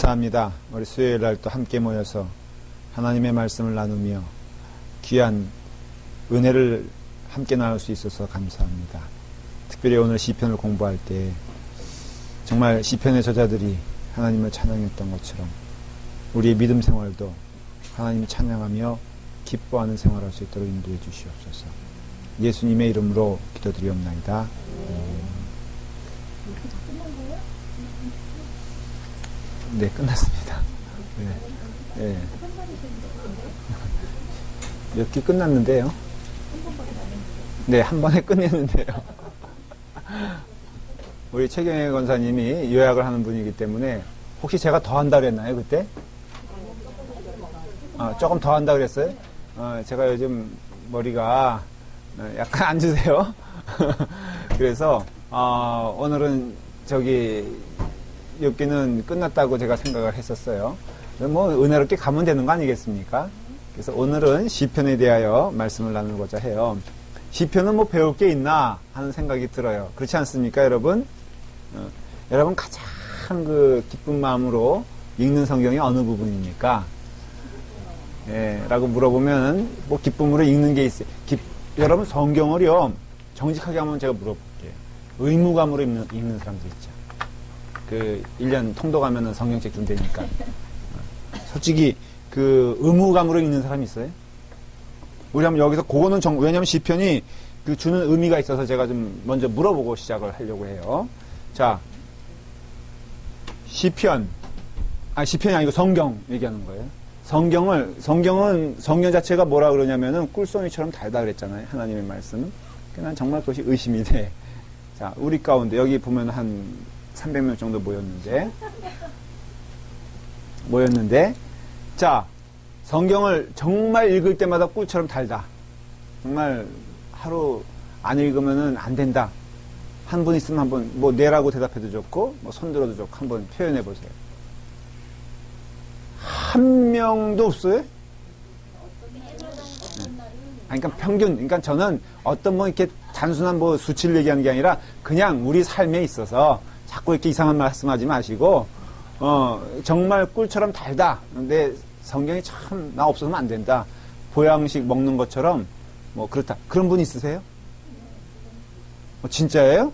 감사합니다. 우리 수요일 날 또 함께 모여서 하나님의 말씀을 나누며 귀한 은혜를 함께 나눌 수 있어서 감사합니다. 특별히 오늘 시편을 공부할 때 정말 시편의 저자들이 하나님을 찬양했던 것처럼 우리의 믿음 생활도 하나님을 찬양하며 기뻐하는 생활할 수 있도록 인도해 주시옵소서. 예수님의 이름으로 기도드리옵나이다. 네, 끝났습니다. 네. 네. 몇 개 끝났는데요. 네, 한 번에 끝냈는데요. 우리 최경혜 권사님이 요약을 하는 분이기 때문에 혹시 제가 더 한다 그랬나요, 그때? 조금 더 한다 그랬어요? 제가 요즘 머리가 약간 안 주세요. 그래서 오늘은 여기는 끝났다고 제가 생각을 했었어요. 뭐 은혜롭게 가면 되는 거 아니겠습니까? 그래서 오늘은 시편에 대하여 말씀을 나누고자 해요. 시편은 뭐 배울 게 있나 하는 생각이 들어요. 그렇지 않습니까, 여러분? 여러분 가장 기쁜 마음으로 읽는 성경이 어느 부분입니까? 라고 물어보면 뭐 기쁨으로 읽는 게 있어요. 여러분 성경을요 정직하게 한번 제가 물어볼게요. 의무감으로 읽는 사람들 있죠. 1년 통도 가면은 성경책 준다니까. 솔직히 의무감으로 읽는 사람이 있어요? 우리 한번 여기서 그거는 왜냐면 시편이 주는 의미가 있어서 제가 좀 먼저 물어보고 시작을 하려고 해요. 자, 시편이 아니고 성경 얘기하는 거예요. 성경은 성경 자체가 뭐라 그러냐면은 꿀송이처럼 달다 그랬잖아요. 하나님의 말씀. 난 정말 그것이 의심이 돼. 자, 우리 가운데 여기 보면 한 300명 정도 모였는데 자, 성경을 정말 읽을 때마다 꿀처럼 달다. 정말 하루 안 읽으면은 안 된다. 한 분 있으면 한번 뭐 네라고 대답해도 좋고 뭐 손들어도 좋고 한번 표현해 보세요. 한 명도 없어요? 그러니까 평균, 그러니까 저는 어떤 이렇게 단순한 수치를 얘기하는 게 아니라 그냥 우리 삶에 있어서 자꾸 이렇게 이상한 말씀 하지 마시고, 정말 꿀처럼 달다. 근데 성경이 참, 나 없어서는 안 된다. 보양식 먹는 것처럼, 그렇다. 그런 분 있으세요? 진짜예요?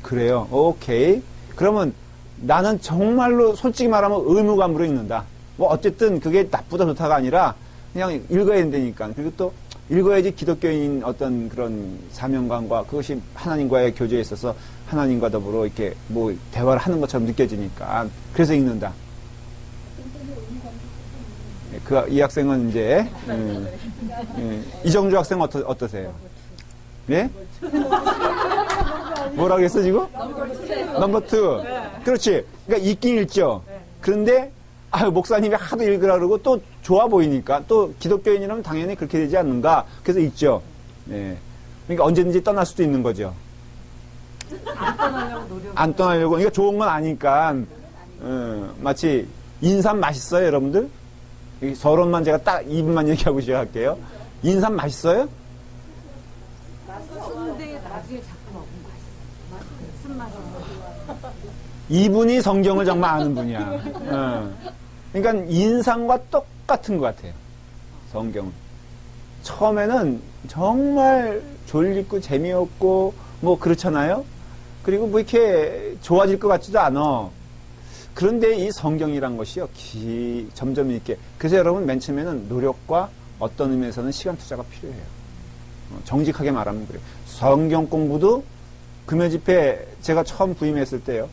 그래요. 오케이. 그러면 나는 정말로 솔직히 말하면 의무감으로 읽는다. 어쨌든 그게 나쁘다 좋다가 아니라 그냥 읽어야 된다니까. 그리고 또 읽어야지 기독교인 어떤 그런 사명감과 그것이 하나님과의 교제에 있어서 하나님과 더불어 이렇게 대화를 하는 것처럼 느껴지니까. 그래서 읽는다. 이 학생은 이제, 이정주 학생 어떠세요? 예? 뭐라 그랬어, 지금? 넘버 2. 그렇지. 그러니까 읽긴 읽죠. 그런데, 목사님이 하도 읽으라 그러고 또 좋아 보이니까 또 기독교인이라면 당연히 그렇게 되지 않는가. 그래서 읽죠. 예. 그러니까 언제든지 떠날 수도 있는 거죠. 안 떠나려고. 그러니까 좋은 건 아니까. 마치 인삼 맛있어요, 여러분들? 서론만 제가 딱 2분만 얘기하고 시작할게요. 인삼 맛있어요? 근데 나중에 자꾸 먹으면 맛있어. 쓴맛이. 이분이 성경을 정말 아는 분이야. 그러니까 인상과 똑같은 것 같아요. 성경은. 처음에는 정말 졸리고 재미없고 그렇잖아요. 그리고 이렇게 좋아질 것 같지도 않아. 그런데 이 성경이란 것이요. 점점 이렇게. 그래서 여러분 맨 처음에는 노력과 어떤 의미에서는 시간 투자가 필요해요. 정직하게 말하면 그래요. 성경 공부도 금요 집회 제가 처음 부임했을 때요.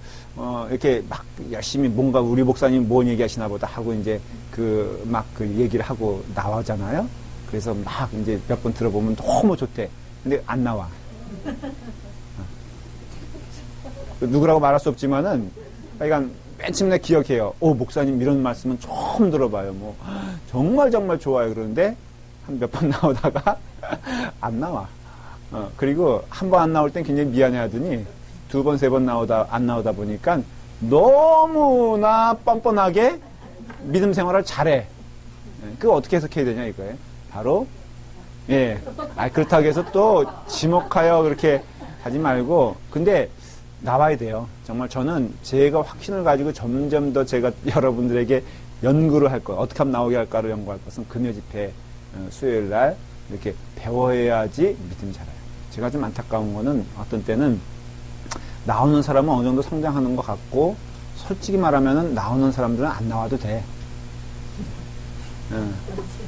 이렇게 막 열심히 뭔가 우리 목사님 뭔 얘기하시나 보다 하고 이제 그 얘기를 하고 나와잖아요. 그래서 막 이제 몇 번 들어보면 너무 좋대. 근데 안 나와. 누구라고 말할 수 없지만은, 그러니까 맨 처음에 기억해요. 목사님 이런 말씀은 처음 들어봐요. 정말 좋아요. 그러는데 한 몇 번 나오다가 안 나와. 그리고 한 번 안 나올 땐 굉장히 미안해 하더니 2번, 3번 안 나오다 보니까 너무나 뻔뻔하게 믿음 생활을 잘해. 그거 어떻게 해석해야 되냐 이거예요. 바로, 그렇다고 해서 또 지목하여 그렇게 하지 말고. 근데 나와야 돼요. 정말 저는 제가 확신을 가지고 점점 더 제가 여러분들에게 연구를 할 거예요. 어떻게 하면 나오게 할까를 연구할 것은 금요 집회 수요일 날 이렇게 배워야지 믿음이 자라요. 제가 좀 안타까운 거는 어떤 때는 나오는 사람은 어느 정도 성장하는 것 같고 솔직히 말하면은 나오는 사람들은 안 나와도 돼.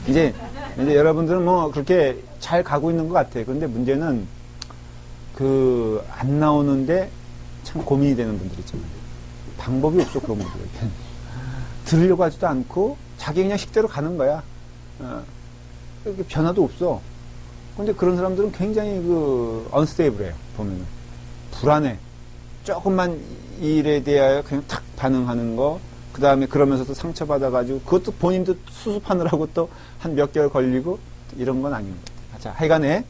이제 여러분들은 뭐 그렇게 잘 가고 있는 것 같아요. 그런데 문제는 안 나오는데 참 고민이 되는 분들 있잖아요. 방법이 없어, 그런 분들에게. 들으려고 하지도 않고 자기 그냥 식대로 가는 거야. 변화도 없어. 근데 그런 사람들은 굉장히 unstable해요. 보면은 불안해. 조금만 일에 대하여 그냥 탁 반응하는 거. 그 다음에 그러면서도 상처받아가지고 그것도 본인도 수습하느라고 또 한 몇 개월 걸리고 이런 건 아닌 것 같아요. 자, 하여간에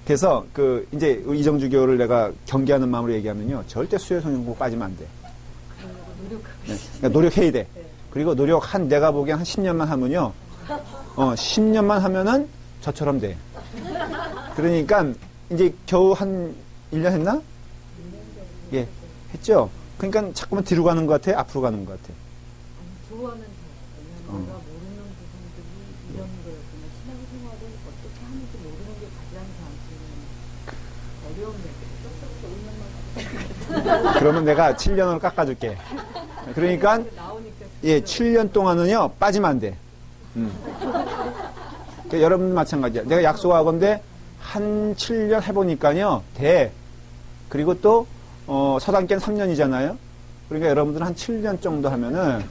그래서 이제 이정주 교를 내가 경계하는 마음으로 얘기하면요, 절대 수요성형공 빠지면 안 돼. 네, 그러니까 노력해야 돼. 그리고 내가 보기엔 한 10년만 하면요, 10년만 하면은 저처럼 돼. 그러니까 이제 겨우 한 1년 했나? 예, 했죠. 그러니까 자꾸만 뒤로 가는 것 같아, 앞으로 가는 것 같아. 좋아하면 돼. 왜냐면 내가 모르는 부분들이 이런 거였구나. 신앙생활을 어떻게 하는지 모르는 게 가장 저한테는 어려운 얘기예요. 그러면 내가 7년으로 깎아줄게. 그러니까 나오니까 예, 7년 동안은요 빠지면 안 돼. 그러니까 여러분도 마찬가지야. 내가 약속하건데 한 7년 해보니까요 돼. 그리고 또 서당계는 3년이잖아요. 그러니까 여러분들은 한 7년 정도 하면은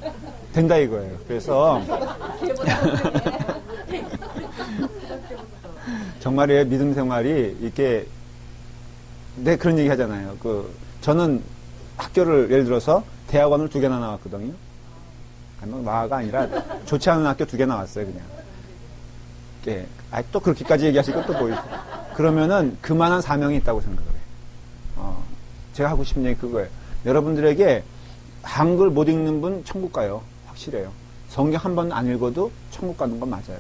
된다 이거예요. 그래서 정말이에요. 믿음 생활이 이렇게 그런 얘기 하잖아요. 저는 학교를 예를 들어서 대학원을 2개나 나왔거든요. 나가 아니라 좋지 않은 학교 2개 나왔어요, 그냥. 예. 또 그렇게까지 얘기하시고 또 보이세요. 그러면은 그만한 사명이 있다고 생각을 해요. 제가 하고 싶은 얘기 그거예요. 여러분들에게 한글 못 읽는 분 천국 가요. 확실해요. 성경 한 번 안 읽어도 천국 가는 건 맞아요.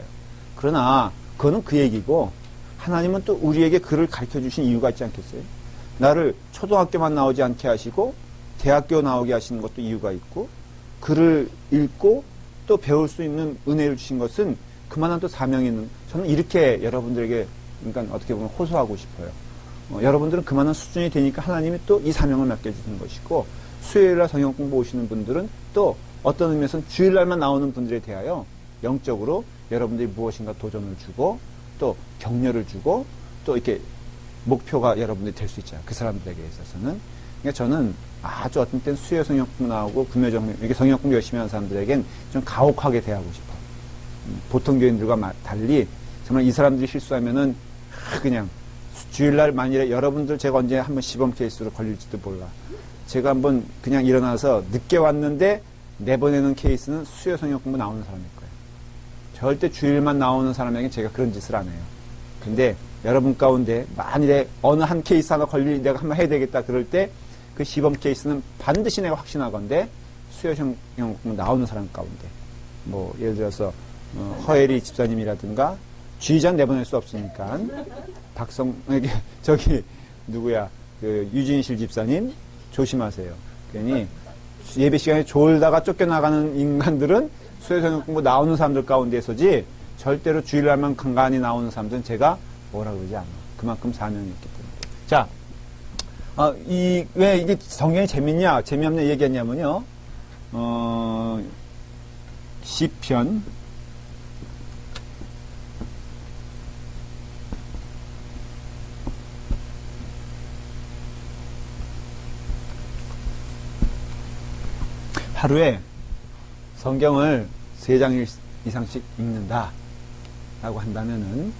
그러나 그거는 그 얘기고 하나님은 또 우리에게 글을 가르쳐 주신 이유가 있지 않겠어요? 나를 초등학교만 나오지 않게 하시고 대학교 나오게 하시는 것도 이유가 있고 글을 읽고 또 배울 수 있는 은혜를 주신 것은 그만한 또 사명이 있는, 저는 이렇게 여러분들에게 그러니까 어떻게 보면 호소하고 싶어요. 여러분들은 그만한 수준이 되니까 하나님이 또 이 사명을 맡겨주는 것이고, 수요일날 성경 공부 오시는 분들은 또 어떤 의미에서는 주일날만 나오는 분들에 대하여 영적으로 여러분들이 무엇인가 도전을 주고 또 격려를 주고 또 이렇게 목표가 여러분들이 될 수 있잖아요. 그 사람들에게 있어서는. 그러니까 저는 아주 어떤 때는 수요 성경 공부 나오고 금요 성경, 이렇게 성경 공부 열심히 하는 사람들에겐 좀 가혹하게 대하고 싶어요. 보통 교인들과 달리 정말 이 사람들이 실수하면은 그냥 주일날 만일에 여러분들 제가 언제 한번 시범 케이스로 걸릴지도 몰라. 제가 한번 그냥 일어나서 늦게 왔는데 내보내는 케이스는 수요 성경 공부 나오는 사람일 거예요. 절대 주일만 나오는 사람에게 제가 그런 짓을 안 해요. 근데 여러분 가운데 만일에 어느 한 케이스 하나 내가 한번 해야 되겠다 그럴 때 그 시범 케이스는 반드시 내가 확신하건대 수요 성경 공부 나오는 사람 가운데, 뭐 예를 들어서 허혜리 집사님이라든가 주의장 내보낼 수 없으니까 누구야, 유진실 집사님 조심하세요. 괜히 예배 시간에 졸다가 쫓겨나가는 인간들은 수요성경 공부 나오는 사람들 가운데서지 절대로 주일날만 간간히 나오는 사람들은 제가 뭐라 그러지 않아. 그만큼 사명이 있기 때문에. 자, 왜 이게 성경이 재밌냐, 재미없냐 얘기했냐면요. 시편 하루에 성경을 3장 이상씩 읽는다 라고 한다면은,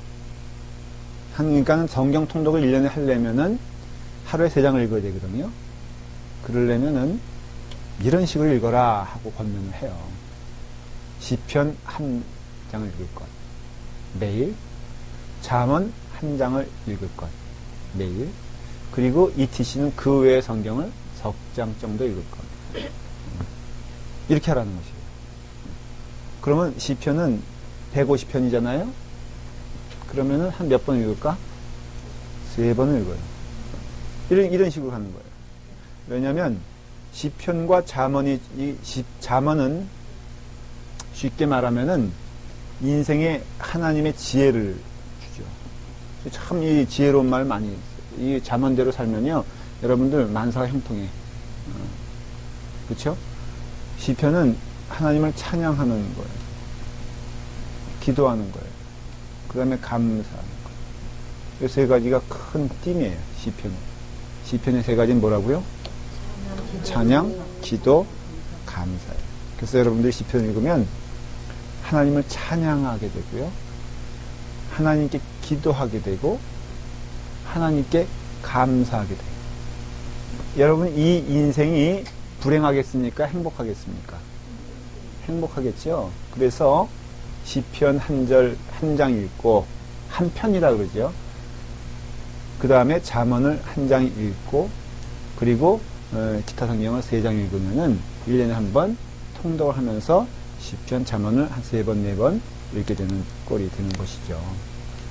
그러니까 성경 통독을 1년에 하려면은 하루에 3장을 읽어야 되거든요. 그러려면은 이런 식으로 읽어라 하고 권면을 해요. 시편 1장을 읽을 것 매일, 잠언 1장을 읽을 것 매일, 그리고 ETC는 그 외의 성경을 석 장 정도 읽을 것. 이렇게 하라는 것이에요. 그러면 시편은 150편이잖아요. 그러면은 한 몇 번 읽을까? 3번을 읽어요. 이런 식으로 하는 거예요. 왜냐하면 시편과 잠언이 잠언은 쉽게 말하면은 인생에 하나님의 지혜를 주죠. 참 이 지혜로운 말 많이 했어요. 이 잠언대로 살면요, 여러분들 만사가 형통해. 그렇죠? 시편은 하나님을 찬양하는 거예요. 기도하는 거예요. 그 다음에 감사하는 거예요. 이 세 가지가 큰 띠이에요. 시편은. 시편의 세 가지는 뭐라고요? 찬양, 기도, 감사예요. 그래서 여러분들이 시편 읽으면 하나님을 찬양하게 되고요, 하나님께 기도하게 되고, 하나님께 감사하게 돼요. 여러분, 이 인생이 불행하겠습니까? 행복하겠습니까? 행복하겠죠? 그래서 시편 한 절, 한 장 읽고, 한 편이라 그러죠. 그 다음에 잠언을 한 장 읽고, 그리고 기타 성경을 3장 읽으면은 1년에 한 번 통독을 하면서 시편, 잠언을 한 3번, 4번 읽게 되는 꼴이 되는 것이죠.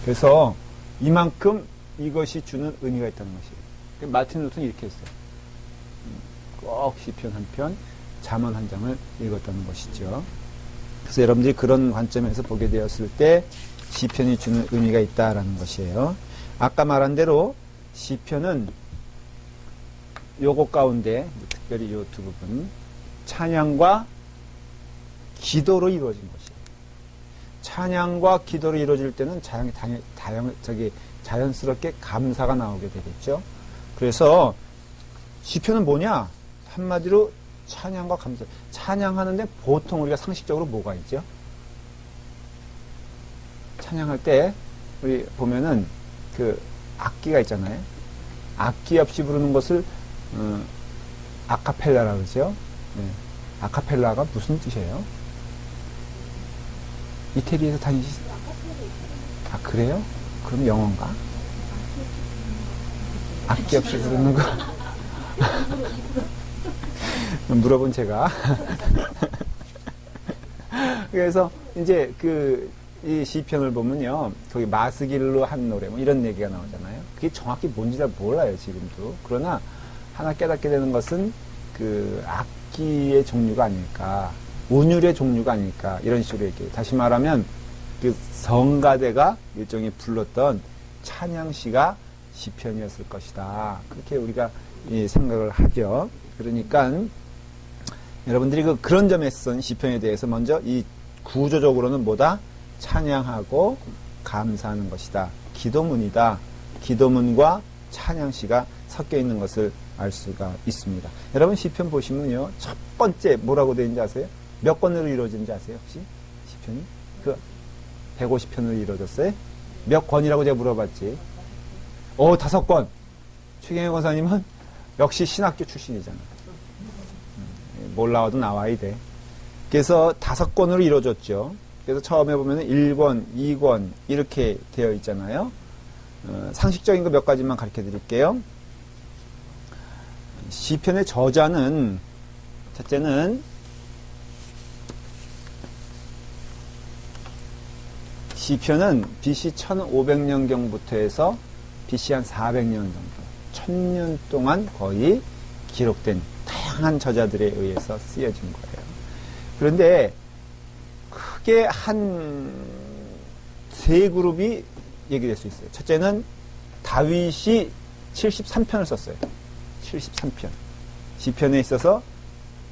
그래서 이만큼 이것이 주는 의미가 있다는 것이에요. 마틴 루터는 이렇게 했어요. 꼭 시편 한 편, 잠언 한 장을 읽었다는 것이죠. 그래서 여러분들이 그런 관점에서 보게 되었을 때 시편이 주는 의미가 있다라는 것이에요. 아까 말한 대로 시편은 요것 가운데 특별히 요 두 부분, 찬양과 기도로 이루어진 것이에요. 찬양과 기도로 이루어질 때는 자연스럽게 감사가 나오게 되겠죠. 그래서 시편은 뭐냐? 한마디로 찬양과 감사. 찬양하는데 보통 우리가 상식적으로 뭐가 있죠? 찬양할 때 우리 보면은 그 악기가 있잖아요. 악기 없이 부르는 것을 아카펠라라고 그러죠. 네. 아카펠라가 무슨 뜻이에요? 이태리에서 다니시죠? 아, 그래요? 그럼 영어인가? 악기 없이 부르는 거? 물어본 제가. 그래서 이제 이 시편을 보면요, 거기 마스길로 한 노래 뭐 이런 얘기가 나오잖아요. 그게 정확히 뭔지 잘 몰라요, 지금도. 그러나 하나 깨닫게 되는 것은 그 악기의 종류가 아닐까, 운율의 종류가 아닐까, 이런 식으로 얘기해요. 다시 말하면 그 성가대가 일종의 불렀던 찬양시가 시편이었을 것이다. 그렇게 우리가 생각을 하죠. 그러니까 여러분들이 그런 점에서 시편에 대해서 먼저 이 구조적으로는 뭐다? 찬양하고 감사하는 것이다. 기도문이다. 기도문과 찬양시가 섞여 있는 것을 알 수가 있습니다. 여러분 시편 보시면요, 첫 번째 뭐라고 되어 있는지 아세요? 몇 권으로 이루어진지 아세요? 혹시 시편이? 150편으로 이루어졌어요? 몇 권이라고 제가 물어봤지. 5권. 최경영 권사님은 역시 신학교 출신이잖아. 뭘 나와도 나와야 돼. 그래서 5권으로 이루어졌죠. 그래서 처음에 보면 1권, 2권 이렇게 되어 있잖아요. 상식적인 거 몇 가지만 가르쳐 드릴게요. 시편의 저자는, 첫째는 시편은 BC 1500년경부터 해서 BC 한 400년 정도, 1000년 동안 거의 기록된 다양한 저자들에 의해서 쓰여진 거예요. 그런데 크게 한 세 그룹이 얘기될 수 있어요. 첫째는 다윗이 73편을 썼어요. 73편. 시편에 있어서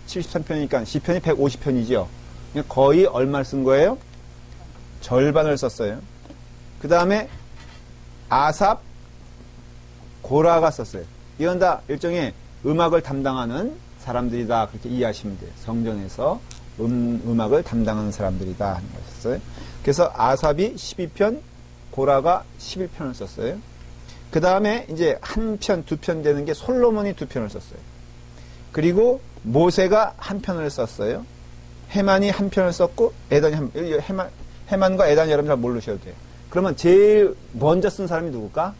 73편이니까 시편이 150편이죠. 거의 얼마를 쓴 거예요? 절반을 썼어요. 그 다음에 아삽, 고라가 썼어요. 이건 다 일종의 음악을 담당하는 사람들이다. 그렇게 이해하시면 돼요. 성전에서 음악을 담당하는 사람들이다 하는 것이었어요. 그래서 아삽이 12편, 고라가 11편을 썼어요. 그 다음에 이제 한 편, 2편 되는 게 솔로몬이 2편을 썼어요. 그리고 모세가 한 편을 썼어요. 헤만이 한 편을 썼고 헤만과 에단이 여러분 잘 모르셔도 돼요. 그러면 제일 먼저 쓴 사람이 누굴까?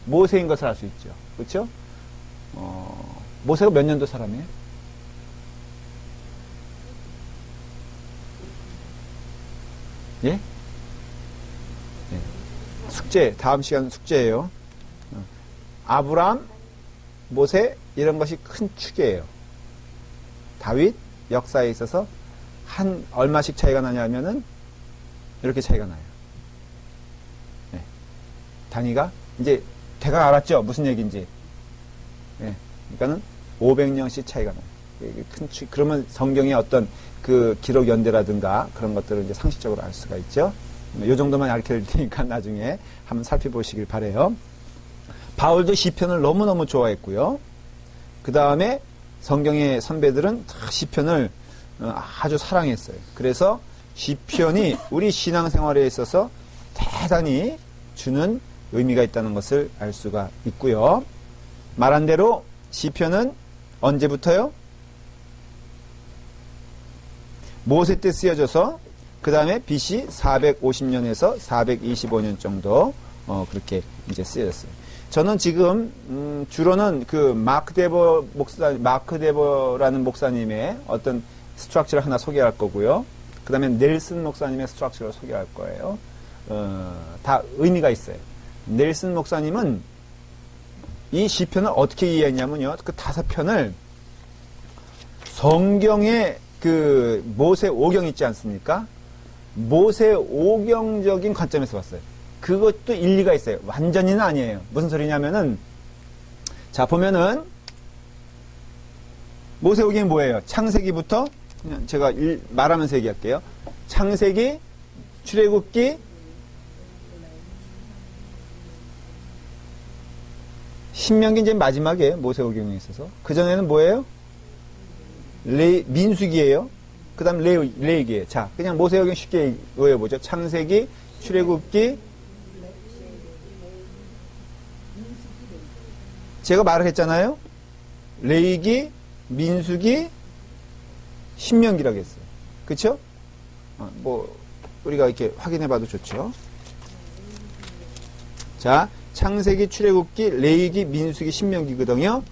모세인 것을 알 수 있죠. 그렇죠? 모세가 몇 년도 사람이에요? 예? 예. 숙제, 다음 시간 숙제예요. 아브람, 모세 이런 것이 큰 축이에요. 다윗 역사에 있어서 한 얼마씩 차이가 나냐면은 이렇게 차이가 나요. 네. 단위가 이제 대강 알았죠? 무슨 얘기인지. 네. 그러니까는 500년씩 차이가 나요. 큰 축. 그러면 성경의 어떤 그 기록 연대라든가 그런 것들을 이제 상식적으로 알 수가 있죠. 이 정도만 알려 드릴 테니까 나중에 한번 살펴보시길 바래요. 바울도 시편을 너무너무 좋아했고요. 그 다음에 성경의 선배들은 다 시편을 아주 사랑했어요. 그래서 시편이 우리 신앙생활에 있어서 대단히 주는 의미가 있다는 것을 알 수가 있고요. 말한 대로 시편은 언제부터요? 모세 때 쓰여져서 그 다음에 BC 450년에서 425년 정도 그렇게 이제 쓰여졌어요. 저는 지금 주로는 그 마크 데버라는 목사님의 어떤 스트럭처를 하나 소개할 거고요. 그 다음에 넬슨 목사님의 스트럭처를 소개할 거예요. 다 의미가 있어요. 넬슨 목사님은 이 시편을 어떻게 이해했냐면요. 그 5편을 성경의 그 모세 오경 있지 않습니까? 모세 오경적인 관점에서 봤어요. 그것도 일리가 있어요. 완전히는 아니에요. 무슨 소리냐면은, 자, 보면은, 모세 오경이 뭐예요? 창세기부터, 그냥 제가 말하면서 얘기할게요. 창세기, 출애굽기, 신명기 이제 마지막이에요. 모세 오경에 있어서. 그전에는 뭐예요? 민수기예요. 그 다음 레위기예요. 자, 그냥 모세오경 쉽게 외워보죠. 창세기, 출애굽기. 제가 말을 했잖아요. 레위기, 민수기, 신명기라고 했어요. 그쵸? 뭐 우리가 이렇게 확인해봐도 좋죠. 자, 창세기, 출애굽기, 레위기, 민수기, 신명기거든요.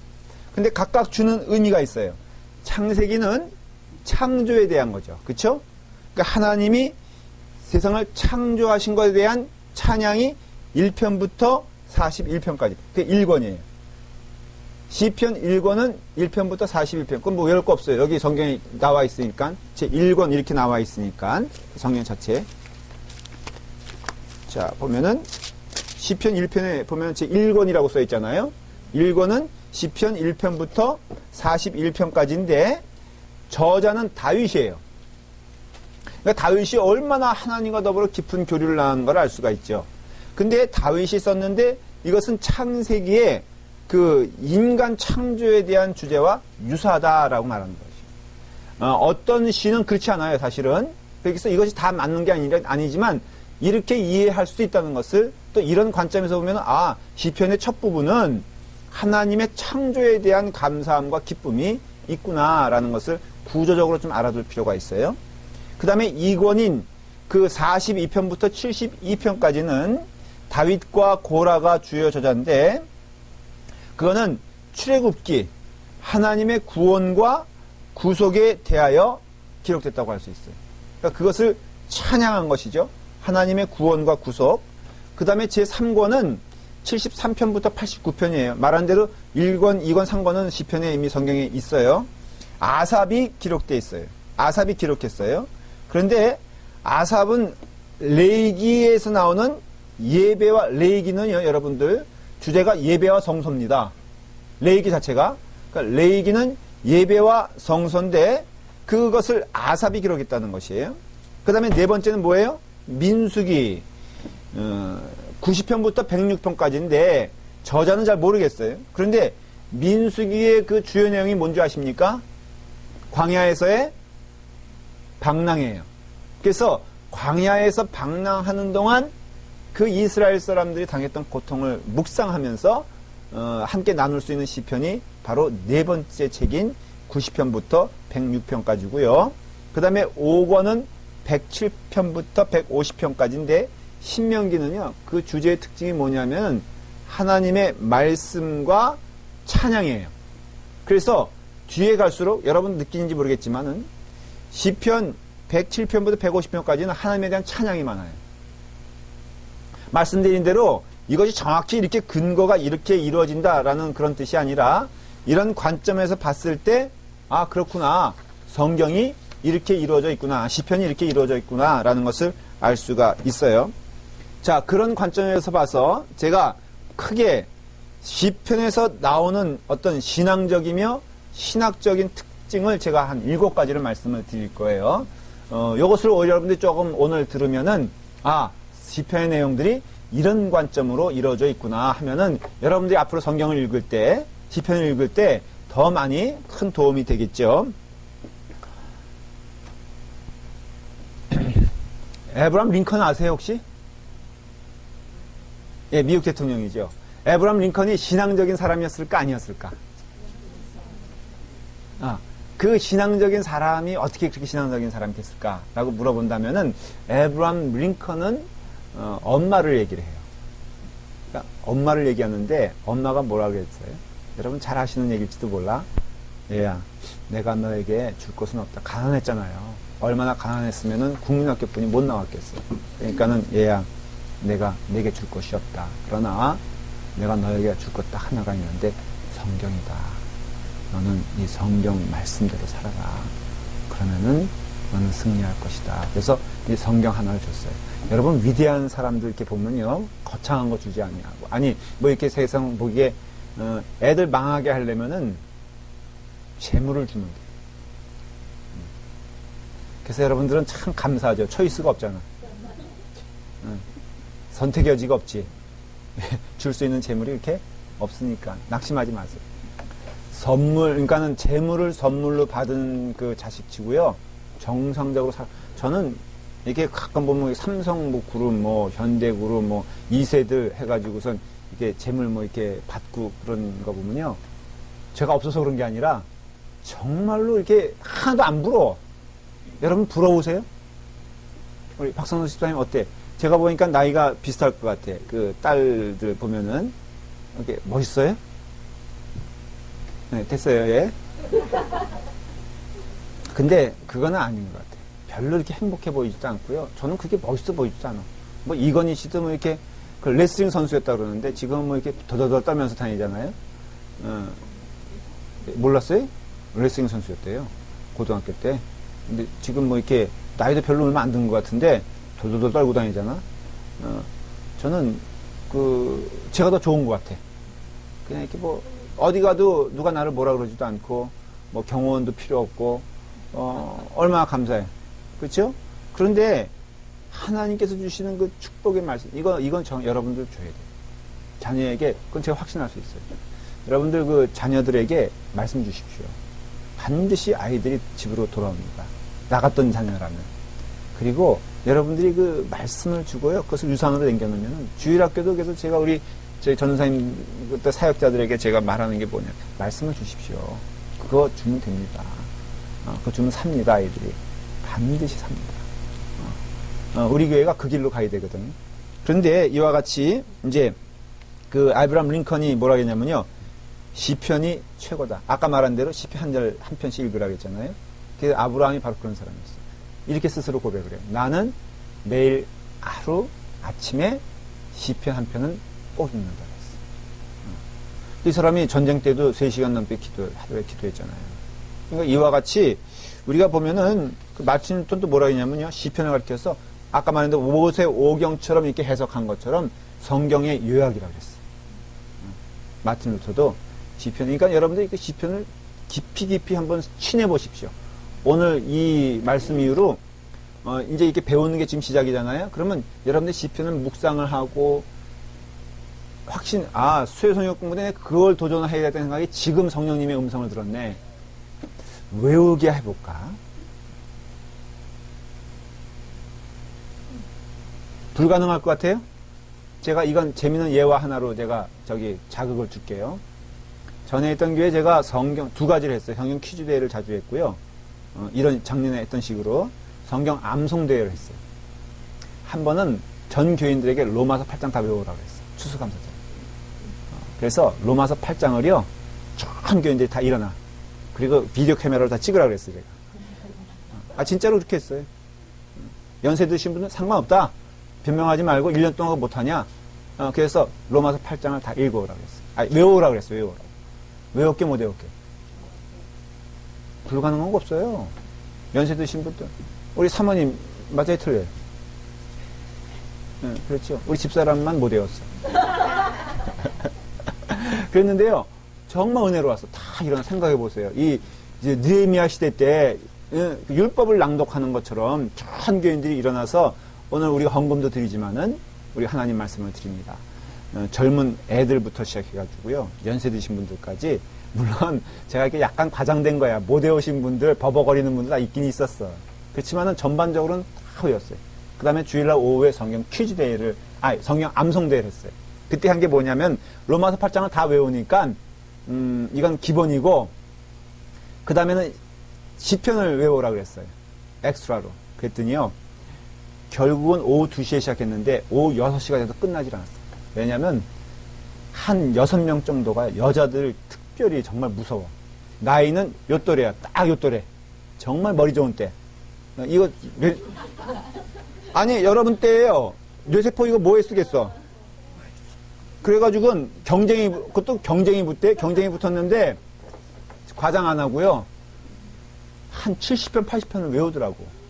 근데 각각 주는 의미가 있어요. 창세기는 창조에 대한 거죠. 그쵸? 그러니까 하나님이 세상을 창조하신 것에 대한 찬양이 1편부터 41편까지. 그게 1권이에요. 시편 1권은 1편부터 41편. 그건 뭐 외울 거 없어요. 여기 성경에 나와 있으니까. 제 1권 이렇게 나와 있으니까. 성경 자체. 자, 보면은 시편 1편에 보면 제 1권이라고 써 있잖아요. 1권은 시편 1편부터 41편까지인데 저자는 다윗이에요. 그러니까 다윗이 얼마나 하나님과 더불어 깊은 교류를 나눈 걸 알 수가 있죠. 근데 다윗이 썼는데 이것은 창세기에 그 인간 창조에 대한 주제와 유사하다라고 말하는 것이죠. 어떤 시는 그렇지 않아요, 사실은. 그래서 이것이 다 맞는 게 아니지만 이렇게 이해할 수 있다는 것을 또 이런 관점에서 보면 시편의 첫 부분은 하나님의 창조에 대한 감사함과 기쁨이 있구나라는 것을 구조적으로 좀 알아둘 필요가 있어요. 그 다음에 2권인 그 42편부터 72편까지는 다윗과 고라가 주요 저자인데 그거는 출애굽기, 하나님의 구원과 구속에 대하여 기록됐다고 할 수 있어요. 그러니까 그것을 찬양한 것이죠. 하나님의 구원과 구속. 그 다음에 제3권은 73편부터 89편이에요. 말한 대로 1권, 2권, 3권은 시편에 이미 성경에 있어요. 아삽이 기록되어 있어요. 아삽이 기록했어요. 그런데 아삽은 레위기에서 나오는 예배와 레위기는요, 여러분들 주제가 예배와 성소입니다. 레위기 자체가. 그러니까 레위기는 예배와 성소인데 그것을 아삽이 기록했다는 것이에요. 그 다음에 네 번째는 뭐예요? 민수기. 90편부터 106편까지인데 저자는 잘 모르겠어요. 그런데 민수기의 그 주요 내용이 뭔지 아십니까? 광야에서의 방랑이에요. 그래서 광야에서 방랑하는 동안 그 이스라엘 사람들이 당했던 고통을 묵상하면서 함께 나눌 수 있는 시편이 바로 네 번째 책인 90편부터 106편까지고요. 그 다음에 5권은 107편부터 150편까지인데 신명기는요, 그 주제의 특징이 뭐냐면 하나님의 말씀과 찬양이에요. 그래서 뒤에 갈수록 여러분 느끼는지 모르겠지만은 시편 107편부터 150편까지는 하나님에 대한 찬양이 많아요. 말씀드린 대로 이것이 정확히 이렇게 근거가 이렇게 이루어진다라는 그런 뜻이 아니라 이런 관점에서 봤을 때 아 그렇구나 성경이 이렇게 이루어져 있구나 시편이 이렇게 이루어져 있구나 라는 것을 알 수가 있어요. 자 그런 관점에서 봐서 제가 크게 시편에서 나오는 어떤 신앙적이며 신학적인 특징을 제가 한 7가지를 말씀을 드릴 거예요. 요것을 여러분들이 조금 오늘 들으면은 아 시편의 내용들이 이런 관점으로 이루어져 있구나 하면은 여러분들이 앞으로 성경을 읽을 때 시편을 읽을 때 더 많이 큰 도움이 되겠죠. 에브람 링컨 아세요 혹시? 예, 미국 대통령이죠. 에브람 링컨이 신앙적인 사람이었을까 아니었을까? 그 신앙적인 사람이 어떻게 그렇게 신앙적인 사람이 됐을까라고 물어본다면은 에브람 링컨은 엄마를 얘기를 해요. 그러니까 엄마를 얘기하는데 엄마가 뭐라고 했어요? 여러분 잘 아시는 얘기일지도 몰라. 얘야, 내가 너에게 줄 것은 없다. 가난했잖아요. 얼마나 가난했으면은 국민학교뿐이 못 나왔겠어. 그러니까는 얘야, 내가 내게 줄 것이 없다. 그러나 내가 너에게 줄 것 딱 하나가 있는데 성경이다. 너는 이 성경 말씀대로 살아라. 그러면은 너는 승리할 것이다. 그래서 이 성경 하나를 줬어요. 여러분 위대한 사람들 이렇게 보면요 거창한 거 주지 아니하고 아니 뭐 이렇게 세상 보기에 애들 망하게 하려면은 재물을 주는 게. 그래서 여러분들은 참 감사하죠. 초이스가 없잖아. 선택 여지가 없지. 줄 수 있는 재물이 이렇게 없으니까 낙심하지 마세요. 선물, 그러니까는 재물을 선물로 받은 그 자식치고요. 정상적으로 저는 이렇게 가끔 보면 삼성 뭐 그룹, 뭐 현대그룹, 뭐 2세들 해가지고선 이렇게 재물 뭐 이렇게 받고 그런 거 보면요. 제가 없어서 그런 게 아니라 정말로 이렇게 하나도 안 부러워. 여러분 부러우세요? 우리 박성수 집사님 어때? 제가 보니까 나이가 비슷할 것 같아. 그 딸들 보면은 이렇게 멋있어요? 네, 됐어요. 예. 근데 그거는 아닌 것 같아요. 별로 이렇게 행복해 보이지도 않고요. 저는 그게 멋있어 보이지도 않아. 뭐 이건희 씨도 뭐 이렇게 그 레슬링 선수였다 그러는데 지금 뭐 이렇게 더더더 떨면서 다니잖아요. 몰랐어요? 레슬링 선수였대요. 고등학교 때. 근데 지금 뭐 이렇게 나이도 별로 얼마 안 든 것 같은데 돌돌돌 떨고 다니잖아. 저는 제가 더 좋은 것 같아. 그냥 이렇게 뭐 어디 가도 누가 나를 뭐라 그러지도 않고 뭐 경호원도 필요 없고 얼마나 감사해. 그렇죠? 그런데 하나님께서 주시는 그 축복의 말씀 이건 여러분들 줘야 돼요. 자녀에게 그건 제가 확신할 수 있어요. 여러분들 그 자녀들에게 말씀 주십시오. 반드시 아이들이 집으로 돌아옵니다. 나갔던 자녀라면. 그리고 여러분들이 그 말씀을 주고요. 그것을 유산으로 남겨놓으면 주일학교도 그래서 제가 저희 전사님 그때 사역자들에게 제가 말하는 게 뭐냐. 말씀을 주십시오. 그거 주면 됩니다. 그거 주면 삽니다, 아이들이. 반드시 삽니다. 우리 교회가 그 길로 가야 되거든. 그런데 이와 같이 이제 그 아브라함 링컨이 뭐라 했냐면요. 시편이 최고다. 아까 말한 대로 시편 한 편씩 읽으라고 했잖아요. 그래서 아브라함이 바로 그런 사람이었어요. 이렇게 스스로 고백을 해요. 나는 매일 하루 아침에 시편 한 편은 꼭 읽는다 그랬어요. 이 사람이 전쟁 때도 3시간 넘게 하루에 기도했잖아요. 그러니까 이와 같이 우리가 보면은 그 마틴 루터도 뭐라 했냐면요. 시편을 가르쳐서 아까 말했는데 모세오경처럼 이렇게 해석한 것처럼 성경의 요약이라고 그랬어요. 마틴 루터도 시편, 그러니까 여러분들이 그 시편을 깊이 한번 친해 보십시오. 오늘 이 말씀 이후로 이제 이렇게 배우는 게 지금 시작이잖아요. 그러면 여러분들 시편을 묵상을 하고 수요성역 공부 때문에 그걸 도전을 해야 되는 생각이 지금 성령님의 음성을 들었네. 외우게 해볼까? 불가능할 것 같아요? 제가 이건 재미있는 예화 하나로 제가 자극을 줄게요. 전에 했던 교회 제가 성경 2가지를 했어요. 성경 퀴즈 대회를 자주 했고요. 이런 작년에 했던 식으로 성경 암송 대회를 했어요. 한 번은 전 교인들에게 로마서 8장 다 외우라고 했어요. 추수감사절. 그래서 로마서 8장을요. 전 교인들이 다 일어나. 그리고 비디오 카메라로 다 찍으라고 그랬어요. 제가. 진짜로 그렇게 했어요. 연세 드신 분은 상관없다. 변명하지 말고 1년 동안 못하냐? 그래서 로마서 8장을 다 읽어오라고 했어요. 아니, 외워오라고 그랬어요. 외워오라고. 외웠게 못 외웠게. 불가능한 거 없어요. 연세 드신 분들. 우리 사모님 맞아요, 틀려요? 네, 그렇죠. 우리 집사람만 못 외웠어. 그랬는데요. 정말 은혜로웠어. 다 일어나 생각해 보세요. 이제 느헤미야 시대 때 율법을 낭독하는 것처럼 전 교인들이 일어나서 오늘 우리가 헌금도 드리지만은 우리 하나님 말씀을 드립니다. 젊은 애들부터 시작해가지고요. 연세 드신 분들까지. 물론 제가 이렇게 약간 과장된 거야. 못 외우신 분들, 버벅거리는 분들 다 있긴 있었어. 그렇지만은 전반적으로는 다 외웠어요. 그 다음에 주일날 오후에 성경 퀴즈 대회를, 성경 암송 대회를 했어요. 그때 한 게 뭐냐면 로마서 8장을 다 외우니까 이건 기본이고 그 다음에는 시편을 외우라 그랬어요. 엑스트라로. 그랬더니요. 결국은 오후 2시에 시작했는데 오후 6시가 돼도 끝나질 않았어요. 왜냐하면 한 6명 정도가 여자들 특별히 정말 무서워. 나이는 요 또래야. 딱 요 또래. 정말 머리 좋은 때. 이거 아니 여러분 때예요. 뇌세포 이거 뭐에 쓰겠어. 그래가지고는 그것도 경쟁이 붙었는데 과장 안 하고요. 한 70편 80편을 외우더라고.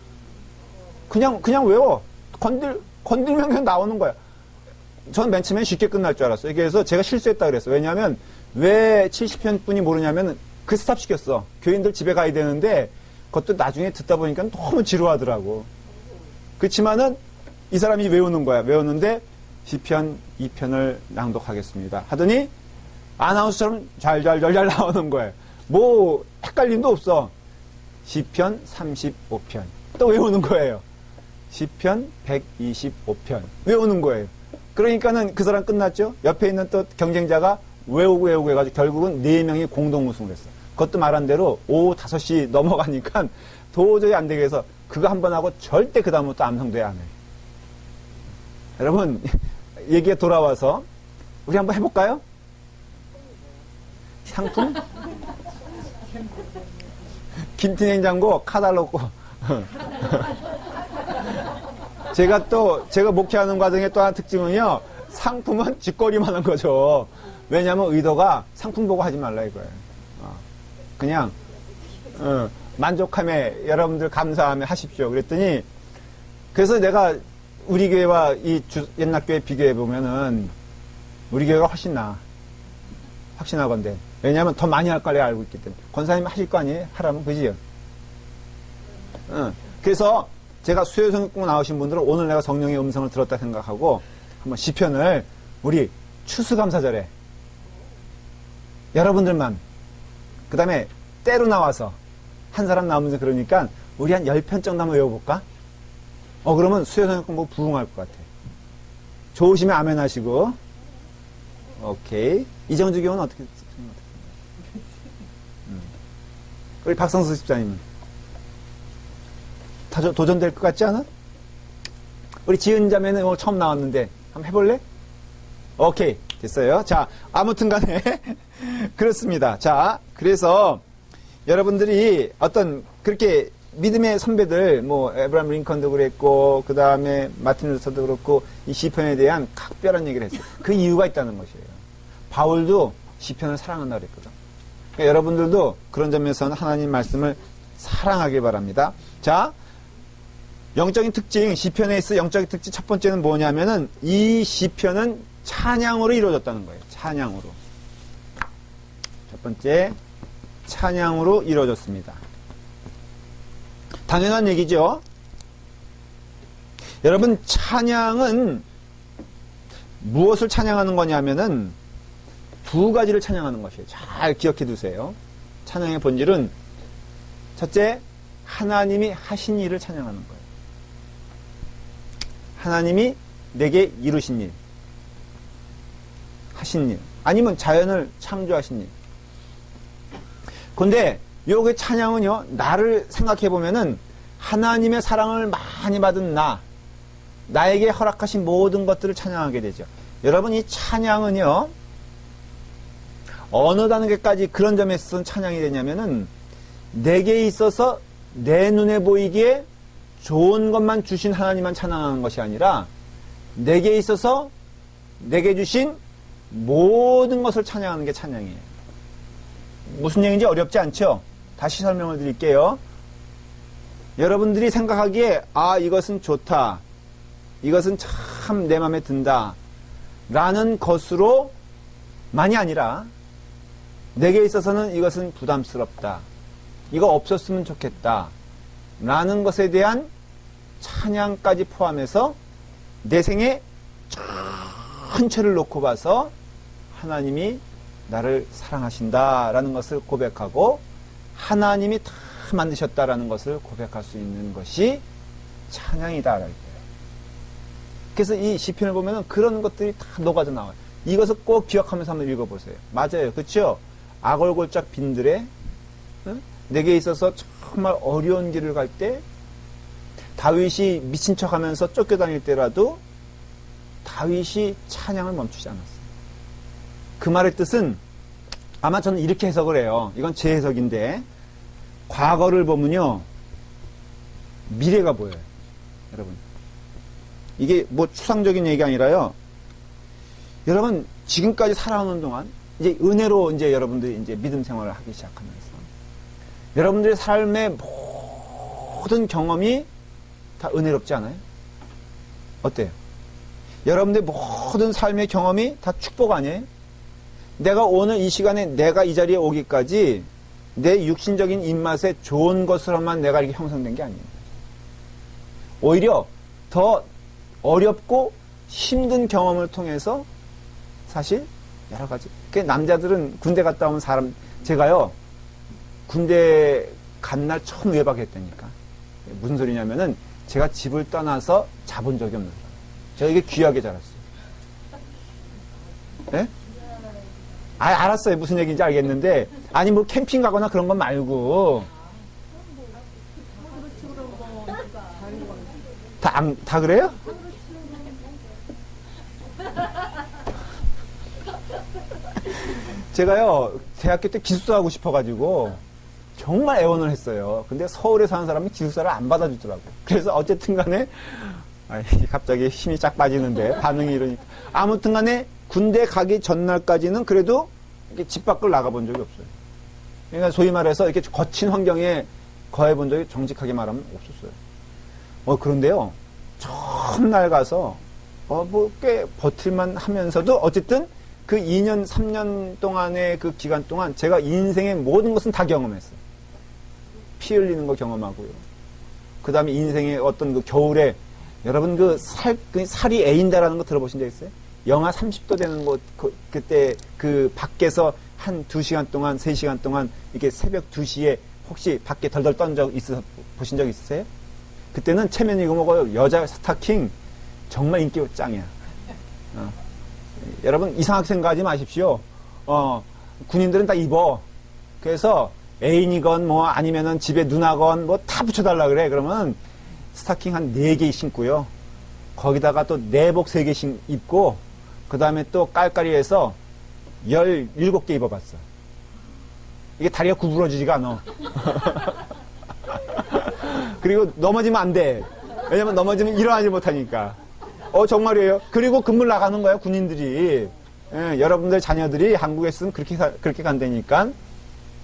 그냥 외워. 건들면 그냥 나오는 거야. 전 맨 처음엔 쉽게 끝날 줄 알았어요. 그래서 제가 실수했다 그랬어요. 왜냐하면 왜 70편 뿐이 모르냐면 그 스탑 시켰어. 교인들 집에 가야 되는데 그것도 나중에 듣다 보니까 너무 지루하더라고. 그렇지만은 이 사람이 외우는 거야. 외웠는데 시편 2편을 낭독하겠습니다. 하더니 아나운서처럼 잘 나오는 거예요. 뭐 헷갈림도 없어. 시편 35편 또 외우는 거예요. 시편 125편 외우는 거예요. 그러니까는 그 사람 끝났죠. 옆에 있는 또 경쟁자가 외우고 해가지고 결국은 4명이 공동 우승을 했어. 그것도 말한 대로 오후 5시 넘어가니까 도저히 안 되게 해서 그거 한 번 하고 절대 그 다음부터 암송대회 안 해요. 여러분 얘기가 돌아와서 우리 한번 해볼까요? 상품? 김치 냉장고 카달로그. 제가 목회하는 과정의 또 하나 특징은요, 상품은 쥐꼬리만 한 거죠. 왜냐면 의도가 상품 보고 하지 말라 이거예요. 그냥, 만족함에 여러분들 감사함에 하십시오. 그랬더니, 그래서 내가 우리 교회와 이 옛날 교회 비교해 보면은, 우리 교회가 훨씬 나아. 확신하건대. 왜냐하면 더 많이 할 걸 내가 알고 있기 때문에. 권사님 하실 거 아니에요? 하라면, 그지요? 그래서 제가 수요성경 나오신 분들은 오늘 내가 성령의 음성을 들었다 생각하고 한번 시편을 우리 추수감사절에 여러분들만 그 다음에 때로 나와서 한 사람 나오면서 그러니까 우리 한 10편 정도 한번 외워볼까? 그러면 수요성경 공부 부흥할 것 같아. 좋으시면 아멘 하시고. 오케이. 이정주 교훈은 어떻게 생각하세요? 우리 박성수 집사님은? 도전될 것 같지 않아? 우리 지은 자매는 오늘 처음 나왔는데 한번 해볼래? 오케이. 됐어요. 자, 아무튼 간에 그렇습니다. 자, 그래서 여러분들이 어떤 그렇게 믿음의 선배들 뭐 에브라임 링컨도 그랬고 그 다음에 마틴 루터도 그렇고 이 시편에 대한 각별한 얘기를 했어요. 그 이유가 있다는 것이에요. 바울도 시편을 사랑한다고 그랬거든. 그러니까 여러분들도 그런 점에서는 하나님 말씀을 사랑하길 바랍니다. 자, 영적인 특징, 시편에 있어 영적인 특징 첫 번째는 뭐냐면은 이 시편은 찬양으로 이루어졌다는 거예요. 찬양으로. 첫 번째, 찬양으로 이루어졌습니다. 당연한 얘기죠. 여러분, 찬양은 무엇을 찬양하는 거냐면은 두 가지를 찬양하는 것이에요. 잘 기억해 두세요. 찬양의 본질은 첫째, 하나님이 하신 일을 찬양하는 거예요. 하나님이 내게 이루신 일, 하신 일, 아니면 자연을 창조하신 일. 근데 요게 찬양은요, 나를 생각해 보면은 하나님의 사랑을 많이 받은 나에게 허락하신 모든 것들을 찬양하게 되죠. 여러분, 이 찬양은요, 어느 단계까지 그런 점에 있어서는 찬양이 되냐면은 내게 있어서 내 눈에 보이기에 좋은 것만 주신 하나님만 찬양하는 것이 아니라 내게 있어서 내게 주신 모든 것을 찬양하는 게 찬양이에요. 무슨 얘기인지 어렵지 않죠? 다시 설명을 드릴게요. 여러분들이 생각하기에 이것은 좋다. 이것은 참 내 마음에 든다. 라는 것으로 만이 아니라 내게 있어서는 이것은 부담스럽다. 이거 없었으면 좋겠다. 라는 것에 대한 찬양까지 포함해서 내 생에 전체를 놓고 봐서 하나님이 나를 사랑하신다라는 것을 고백하고 하나님이 다 만드셨다라는 것을 고백할 수 있는 것이 찬양이다라는 거예요. 그래서 이 시편을 보면은 그런 것들이 다 녹아져 나와요. 이것을 꼭 기억하면서 한번 읽어보세요. 맞아요. 그렇죠? 아골골짝 빈들에 내게 있어서 정말 어려운 길을 갈 때 다윗이 미친 척하면서 쫓겨다닐 때라도 다윗이 찬양을 멈추지 않았어요. 그 말의 뜻은 아마 저는 이렇게 해석을 해요. 이건 제 해석인데 과거를 보면요 미래가 보여요. 여러분 이게 뭐 추상적인 얘기가 아니라요. 여러분 지금까지 살아오는 동안 이제 은혜로 이제 여러분들이 이제 믿음 생활을 하기 시작하면서 여러분들의 삶의 모든 경험이 다 은혜롭지 않아요? 어때요? 여러분들의 모든 삶의 경험이 다 축복 아니에요? 내가 오늘 이 시간에 내가 이 자리에 오기까지 내 육신적인 입맛에 좋은 것으로만 내가 이렇게 형성된 게 아니에요. 오히려 더 어렵고 힘든 경험을 통해서 사실 여러 가지. 남자들은 군대 갔다 오면 사람, 제가요, 군대 간 날 처음 외박했다니까. 무슨 소리냐면은 제가 집을 떠나서 자본 적이 없는 사람. 제가 이게 귀하게 자랐어요. 네? 알았어요. 무슨 얘기인지 알겠는데. 아니, 뭐 캠핑 가거나 그런 건 말고. 다 그래요? 제가요, 대학교 때 기숙사 하고 싶어가지고, 정말 애원을 했어요. 근데 서울에 사는 사람이 기숙사를 안 받아주더라고요. 그래서 어쨌든 간에, 갑자기 힘이 쫙 빠지는데, 반응이 이러니까. 아무튼 간에, 군대 가기 전날까지는 그래도 이렇게 집 밖을 나가본 적이 없어요. 그러니까 소위 말해서 이렇게 거친 환경에 거해본 적이 정직하게 말하면 없었어요. 그런데요, 첫날 가서, 꽤 버틸만 하면서도 어쨌든 그 2년, 3년 동안의 그 기간 동안 제가 인생의 모든 것은 다 경험했어요. 피 흘리는 거 경험하고요. 그 다음에 인생의 어떤 그 겨울에 여러분 살이 애인다라는 거 들어보신 적 있어요? 영하 30도 되는 곳, 그때 그 밖에서 한 2시간 동안, 3시간 동안 이렇게 새벽 2시에 혹시 밖에 덜덜 보신 적 있으세요? 그때는 체면 이거 먹어요. 여자 스타킹 정말 인기 짱이야. 여러분 이상하게 생각하지 마십시오. 군인들은 다 입어. 그래서 애인이건 뭐 아니면은 집에 누나건 뭐 다 붙여달라 그래. 그러면 스타킹 한 4개 신고요. 거기다가 또 내복 3개씩 입고 그 다음에 또 깔깔이해서 17개 입어봤어. 이게 다리가 구부러지지가 않아. 그리고 넘어지면 안 돼. 왜냐면 넘어지면 일어나지 못하니까. 정말이에요. 그리고 근무 나가는 거예요, 군인들이. 여러분들 자녀들이 한국에 있으면 그렇게 간다니까.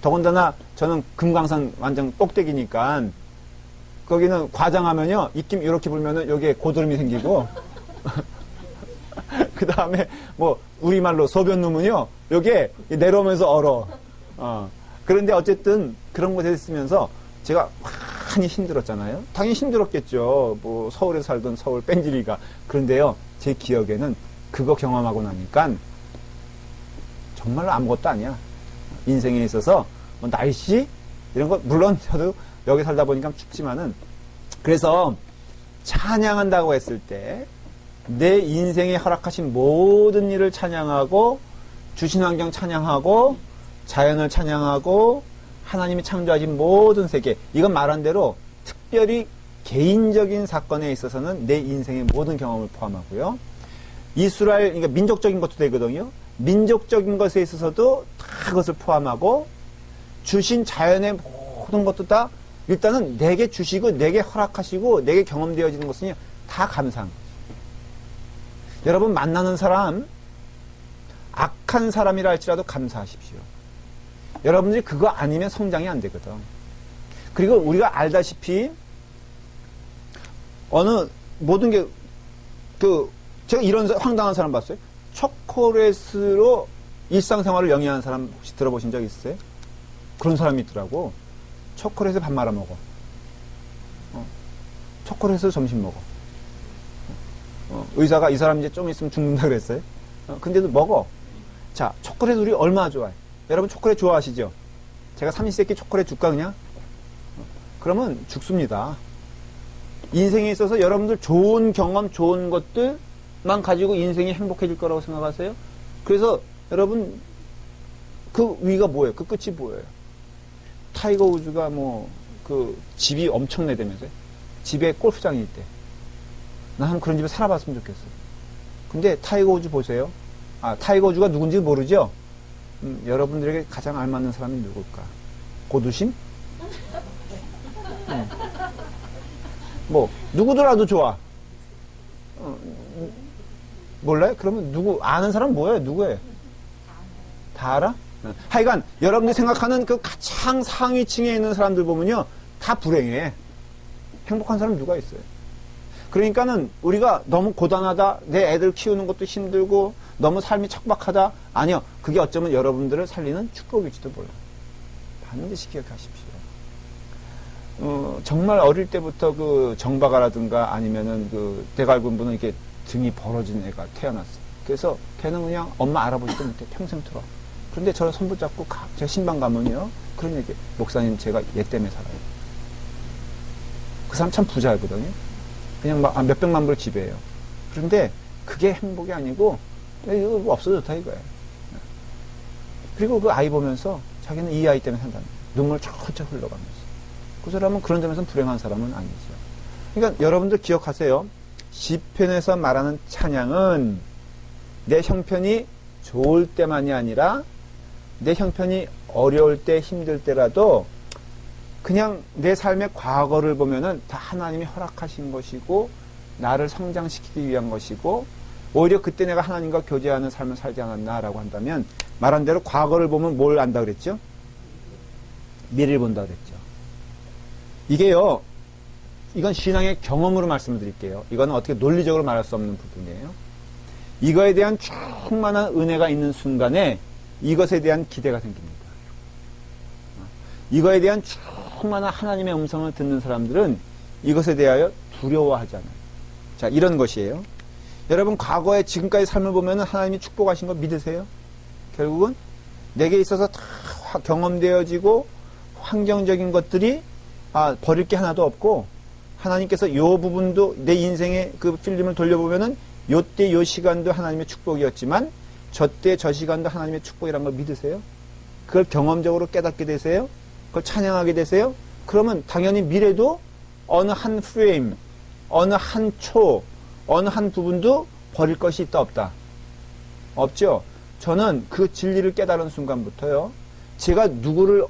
더군다나 저는 금강산 완전 꼭대기니까 거기는 과장하면요, 입김 이렇게 불면은 여기에 고드름이 생기고 그 다음에 뭐 우리말로 소변 누면요, 여기에 내려오면서 얼어. 그런데 어쨌든 그런 곳에 있으면서 제가 많이 힘들었잖아요. 당연히 힘들었겠죠. 뭐 서울에 살던 서울 뺀질이가. 그런데요, 제 기억에는 그거 경험하고 나니까 정말로 아무것도 아니야. 인생에 있어서 뭐 날씨 이런 거 물론 저도 여기 살다 보니까 춥지만은, 그래서 찬양한다고 했을 때 내 인생에 허락하신 모든 일을 찬양하고 주신 환경 찬양하고 자연을 찬양하고 하나님이 창조하신 모든 세계, 이건 말한 대로 특별히 개인적인 사건에 있어서는 내 인생의 모든 경험을 포함하고요. 이스라엘, 그러니까 민족적인 것도 되거든요. 민족적인 것에 있어서도 다 그것을 포함하고 주신 자연의 모든 것도 다 일단은 내게 주시고 내게 허락하시고 내게 경험되어지는 것은 다 감사한 거죠. 여러분 만나는 사람 악한 사람이라 할지라도 감사하십시오. 여러분들이 그거 아니면 성장이 안 되거든. 그리고 우리가 알다시피 어느 모든 게 제가 이런 황당한 사람 봤어요. 초콜릿으로 일상생활을 영위하는 사람 혹시 들어보신 적 있어요? 그런 사람이 있더라고. 초콜릿에 밥 말아 먹어. 초콜릿으로 점심 먹어. 의사가 이 사람 이제 좀 있으면 죽는다 그랬어요. 근데도 먹어. 자, 초콜릿 우리 얼마나 좋아해? 여러분 초콜릿 좋아하시죠? 제가 삼시세끼 초콜릿 줄까 그냥? 그러면 죽습니다. 인생에 있어서 여러분들 좋은 경험, 좋은 것들만 가지고 인생이 행복해질 거라고 생각하세요? 그래서 여러분 그 위가 뭐예요? 그 끝이 뭐예요? 타이거 우즈가 집이 엄청나다면서요? 집에 골프장이 있대. 난 한번 그런 집에 살아봤으면 좋겠어. 근데 타이거 우즈 보세요. 타이거 우즈가 누군지 모르죠? 여러분들에게 가장 알맞는 사람이 누굴까? 고두심? 누구더라도 좋아. 몰라요? 그러면 아는 사람 뭐예요? 누구예요? 다 알아? 하여간, 여러분들이 생각하는 그 가장 상위층에 있는 사람들 보면요, 다 불행해. 행복한 사람 누가 있어요? 그러니까는 우리가 너무 고단하다, 내 애들 키우는 것도 힘들고, 너무 삶이 척박하다. 아니요. 그게 어쩌면 여러분들을 살리는 축복일지도 몰라요. 반드시 기억하십시오. 정말 어릴 때부터 그 정박아라든가 아니면은 그 대갈군부는 이렇게 등이 벌어진 애가 태어났어. 그래서 걔는 그냥 엄마 알아보지도 못해. 평생 틀어. 그런데 저를 손 붙잡고 제가 신방 가면요. 그런 얘기. 목사님 제가 얘 때문에 살아요. 그 사람 참 부자거든요. 그냥 몇백만 불 지배해요. 그런데 그게 행복이 아니고 이거 뭐 없어졌다 이거예요. 그리고 그 아이 보면서 자기는 이 아이 때문에 산다는 거예요. 눈물 철철 흘러가면서. 그 사람은 그런 점에서는 불행한 사람은 아니죠. 그러니까 여러분들 기억하세요. 시편에서 말하는 찬양은 내 형편이 좋을 때만이 아니라 내 형편이 어려울 때 힘들 때라도 그냥 내 삶의 과거를 보면은 다 하나님이 허락하신 것이고 나를 성장시키기 위한 것이고 오히려 그때 내가 하나님과 교제하는 삶을 살지 않았나라고 한다면 말한 대로 과거를 보면 뭘 안다 그랬죠? 미래를 본다 그랬죠. 이게요, 이건 신앙의 경험으로 말씀을 드릴게요. 이거는 어떻게 논리적으로 말할 수 없는 부분이에요. 이거에 대한 충만한 은혜가 있는 순간에 이것에 대한 기대가 생깁니다. 이거에 대한 충만한 하나님의 음성을 듣는 사람들은 이것에 대하여 두려워하지 않아요. 자, 이런 것이에요. 여러분, 과거에 지금까지 삶을 보면 하나님이 축복하신 거 믿으세요? 결국은 내게 있어서 다 경험되어지고 환경적인 것들이 버릴 게 하나도 없고 하나님께서 요 부분도 내 인생의 그 필름을 돌려보면은 요때 요 시간도 하나님의 축복이었지만 저때 저 시간도 하나님의 축복이라는 걸 믿으세요? 그걸 경험적으로 깨닫게 되세요? 그걸 찬양하게 되세요? 그러면 당연히 미래도 어느 한 프레임, 어느 한 초, 어느 한 부분도 버릴 것이 있다 없다? 없죠? 저는 그 진리를 깨달은 순간부터요. 제가 누구를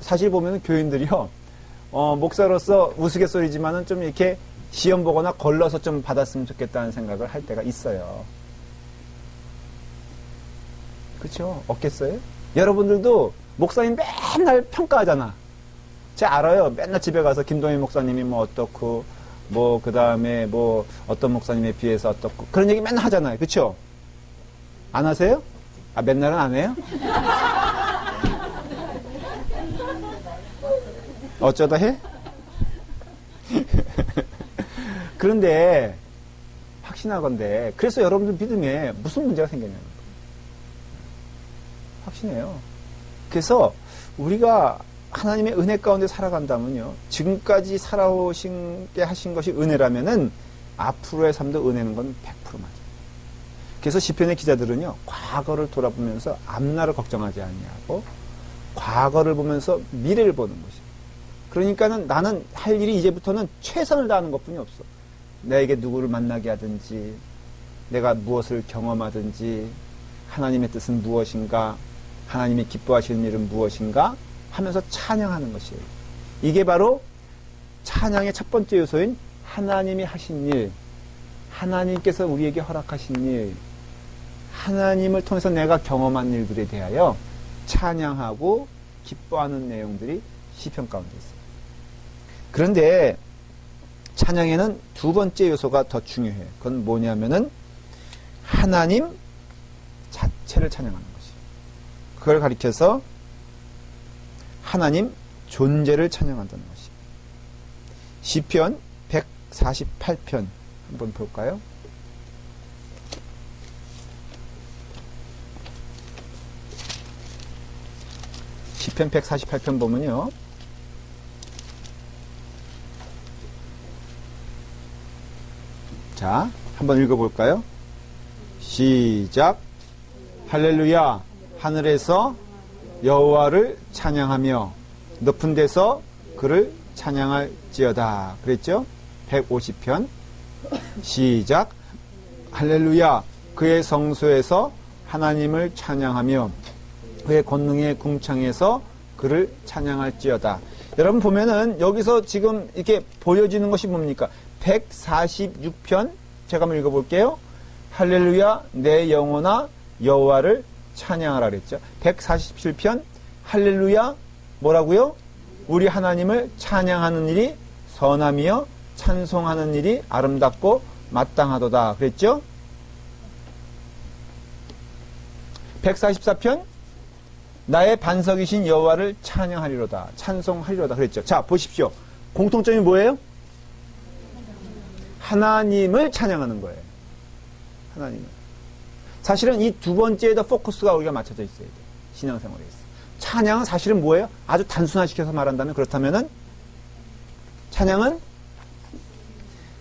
사실 보면 교인들이요. 목사로서 우스갯소리지만은 좀 이렇게 시험 보거나 걸러서 좀 받았으면 좋겠다는 생각을 할 때가 있어요. 그렇죠? 없겠어요? 여러분들도 목사님 맨날 평가하잖아. 제가 알아요. 맨날 집에 가서 김동희 목사님이 뭐 어떻고 그 다음에 어떤 목사님에 비해서 어떻고 그런 얘기 맨날 하잖아요. 그렇죠? 안 하세요? 맨날은 안 해요? 어쩌다 해? 그런데 확신하건대 그래서 여러분들 믿음에 무슨 문제가 생겼냐는 거예요. 확신해요. 그래서 우리가 하나님의 은혜 가운데 살아간다면요. 지금까지 살아오신 게 하신 것이 은혜라면은 앞으로의 삶도 은혜는 건 100% 맞아요. 그래서 시편의 기자들은요. 과거를 돌아보면서 앞날을 걱정하지 아니하고 과거를 보면서 미래를 보는 것이에요. 그러니까는 나는 할 일이 이제부터는 최선을 다하는 것뿐이 없어. 나에게 누구를 만나게 하든지 내가 무엇을 경험하든지 하나님의 뜻은 무엇인가 하나님이 기뻐하시는 일은 무엇인가 하면서 찬양하는 것이에요. 이게 바로 찬양의 첫 번째 요소인 하나님이 하신 일 하나님께서 우리에게 허락하신 일, 하나님을 통해서 내가 경험한 일들에 대하여 찬양하고 기뻐하는 내용들이 시편 가운데 있어요. 그런데 찬양에는 두 번째 요소가 더 중요해요. 그건 뭐냐면은 하나님 자체를 찬양하는 것이에요. 그걸 가리켜서 하나님 존재를 찬양한다는 것이에요. 시편 148편 한번 볼까요? 시편 148편 보면요. 자, 한번 읽어볼까요? 시작. 할렐루야. 하늘에서 여호와를 찬양하며 높은 데서 그를 찬양할지어다. 그랬죠? 150편. 시작. 할렐루야. 그의 성소에서 하나님을 찬양하며 그의 권능의 궁창에서 그를 찬양할지어다. 여러분 보면은 여기서 지금 이렇게 보여지는 것이 뭡니까? 146편 제가 한번 읽어볼게요. 할렐루야 내 영혼아 여호와를 찬양하라 그랬죠. 147편 할렐루야 뭐라고요? 우리 하나님을 찬양하는 일이 선함이여 찬송하는 일이 아름답고 마땅하도다 그랬죠. 144편 나의 반석이신 여호와를 찬양하리로다 찬송하리로다 그랬죠. 자 보십시오. 공통점이 뭐예요? 하나님을 찬양하는 거예요. 하나님을. 사실은 이 두 번째에도 포커스가 우리가 맞춰져 있어야 돼요. 신앙생활에 있어. 찬양은 사실은 뭐예요? 아주 단순화시켜서 말한다면 그렇다면은 찬양은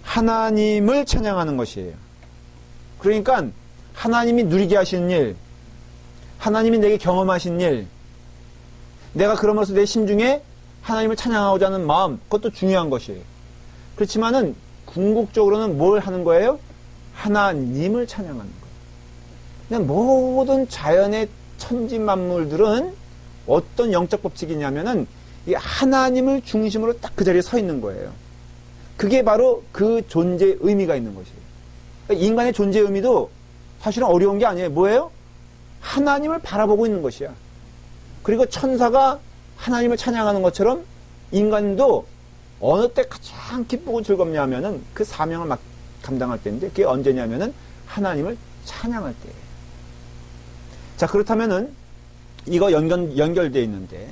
하나님을 찬양하는 것이에요. 그러니까 하나님이 누리게 하시는 일, 하나님이 내게 경험하신 일, 내가 그러면서 내 심중에 하나님을 찬양하고자 하는 마음, 그것도 중요한 것이에요. 그렇지만은 궁극적으로는 뭘 하는 거예요? 하나님을 찬양하는 거예요. 그냥 모든 자연의 천지 만물들은 어떤 영적 법칙이냐면은 이 하나님을 중심으로 딱 그 자리에 서 있는 거예요. 그게 바로 그 존재의 의미가 있는 것이에요. 그러니까 인간의 존재의 의미도 사실은 어려운 게 아니에요. 뭐예요? 하나님을 바라보고 있는 것이야. 그리고 천사가 하나님을 찬양하는 것처럼 인간도 어느 때 가장 기쁘고 즐겁냐 하면은 그 사명을 감당할 때인데 그게 언제냐면은 하나님을 찬양할 때예요. 자, 그렇다면은 이거 연결되어 있는데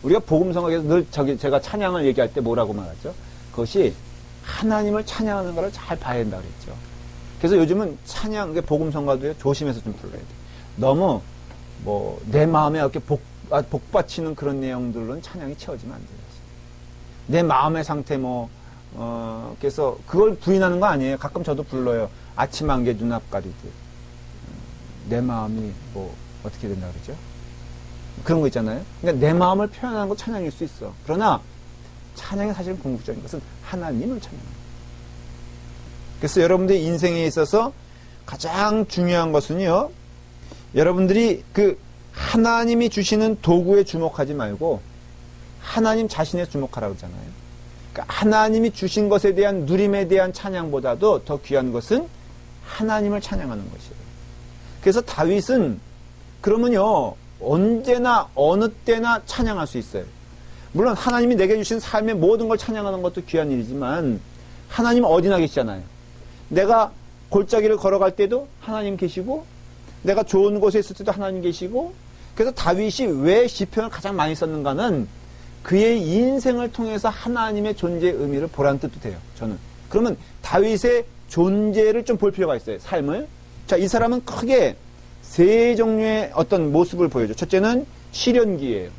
우리가 복음성학에서 늘 제가 찬양을 얘기할 때 뭐라고 말하죠? 그것이 하나님을 찬양하는 것을 잘 봐야 된다 그랬죠. 그래서 요즘은 찬양, 복음성가도 조심해서 좀 불러야 돼. 너무 내 마음에 이렇게 복받치는 그런 내용들로는 찬양이 채워지면 안 돼요. 내 마음의 상태 그래서 그걸 부인하는 거 아니에요. 가끔 저도 불러요. 아침 안개 눈앞 가리듯. 내 마음이 어떻게 된다 그러죠? 그런 거 있잖아요. 그러니까 내 마음을 표현하는 거 찬양일 수 있어. 그러나 찬양이 사실은 궁극적인 것은 하나님을 찬양하는 거예요. 그래서 여러분들의 인생에 있어서 가장 중요한 것은요. 여러분들이 그 하나님이 주시는 도구에 주목하지 말고 하나님 자신에 주목하라고 그러잖아요. 그러니까 하나님이 주신 것에 대한 누림에 대한 찬양보다도 더 귀한 것은 하나님을 찬양하는 것이에요. 그래서 다윗은 그러면요 언제나 어느 때나 찬양할 수 있어요. 물론 하나님이 내게 주신 삶의 모든 걸 찬양하는 것도 귀한 일이지만 하나님은 어디나 계시잖아요. 내가 골짜기를 걸어갈 때도 하나님 계시고 내가 좋은 곳에 있을 때도 하나님 계시고 그래서 다윗이 왜 시편을 가장 많이 썼는가는 그의 인생을 통해서 하나님의 존재의 의미를 보라는 뜻도 돼요. 저는. 그러면 다윗의 존재를 좀 볼 필요가 있어요. 삶을. 자, 이 사람은 크게 세 종류의 어떤 모습을 보여줘. 첫째는 시련기예요.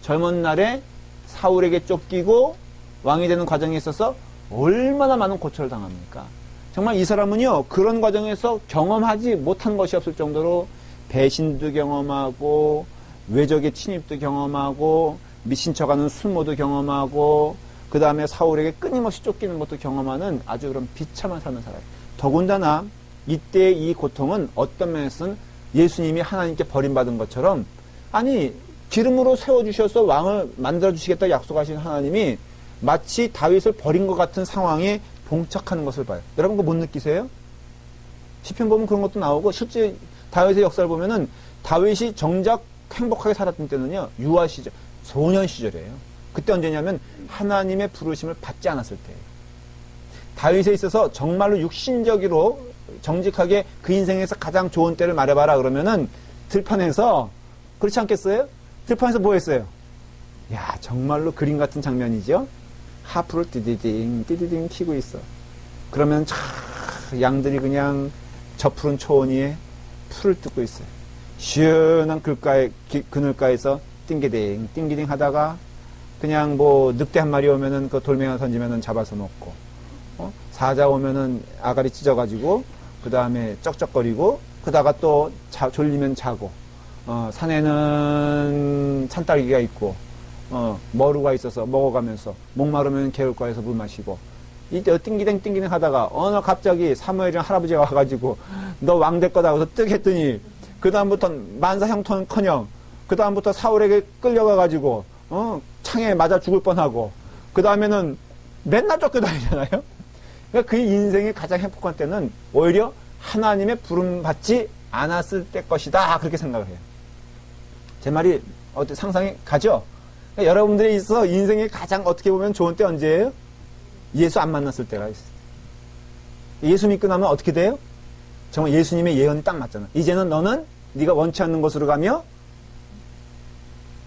젊은 날에 사울에게 쫓기고 왕이 되는 과정에 있어서 얼마나 많은 고초를 당합니까? 정말 이 사람은요 그런 과정에서 경험하지 못한 것이 없을 정도로 배신도 경험하고 외적의 침입도 경험하고 미친 척하는 순모도 경험하고 그 다음에 사울에게 끊임없이 쫓기는 것도 경험하는 아주 그런 비참한 삶을 살아요. 더군다나 이때 이 고통은 어떤 면에서는 예수님이 하나님께 버림받은 것처럼 아니 기름으로 세워주셔서 왕을 만들어주시겠다 약속하신 하나님이 마치 다윗을 버린 것 같은 상황에 봉착하는 것을 봐요. 여러분 그거 못 느끼세요? 시편 보면 그런 것도 나오고, 실제 다윗의 역사를 보면은 다윗이 정작 행복하게 살았던 때는요, 유아 시절, 소년 시절이에요. 그때 언제냐면 하나님의 부르심을 받지 않았을 때예요. 다윗에 있어서 정말로 육신적으로 정직하게 그 인생에서 가장 좋은 때를 말해봐라 그러면은 들판에서, 그렇지 않겠어요? 들판에서 뭐 했어요? 야, 정말로 그림 같은 장면이죠? 하프를 띠디딩 키고 있어. 그러면 양들이 그냥 저 푸른 초원 위에 풀을 뜯고 있어요. 시원한 그늘가에서 띵기딩 하다가 그냥 뭐 늑대 한 마리 오면은 그 돌멩이 하나 던지면은 잡아서 먹고, 사자 오면은 아가리 찢어가지고 그 다음에 쩍쩍거리고, 그다가 또 졸리면 자고, 산에는 산딸기가 있고, 머루가 있어서 먹어가면서, 목마르면 개울가에서 물 마시고, 이때 띵기댕 하다가 어느 날 갑자기 사무엘이랑 할아버지가 와가지고 너 왕 될 거다 하고서 뜩 했더니 그 다음부터 만사 형통커녕 그 다음부터 사울에게 끌려가가지고 창에 맞아 죽을 뻔하고, 그 다음에는 맨날 쫓겨다니잖아요. 그러니까 그 인생이 가장 행복한 때는 오히려 하나님의 부름 받지 않았을 때 것이다, 그렇게 생각을 해요. 제 말이 상상이 가죠? 그러니까 여러분들이 있어 인생이 가장 어떻게 보면 좋은 때 언제예요? 예수 안 만났을 때가 있어요. 예수 믿고 나면 어떻게 돼요? 정말 예수님의 예언이 딱 맞잖아. 이제는 너는 네가 원치 않는 곳으로 가며,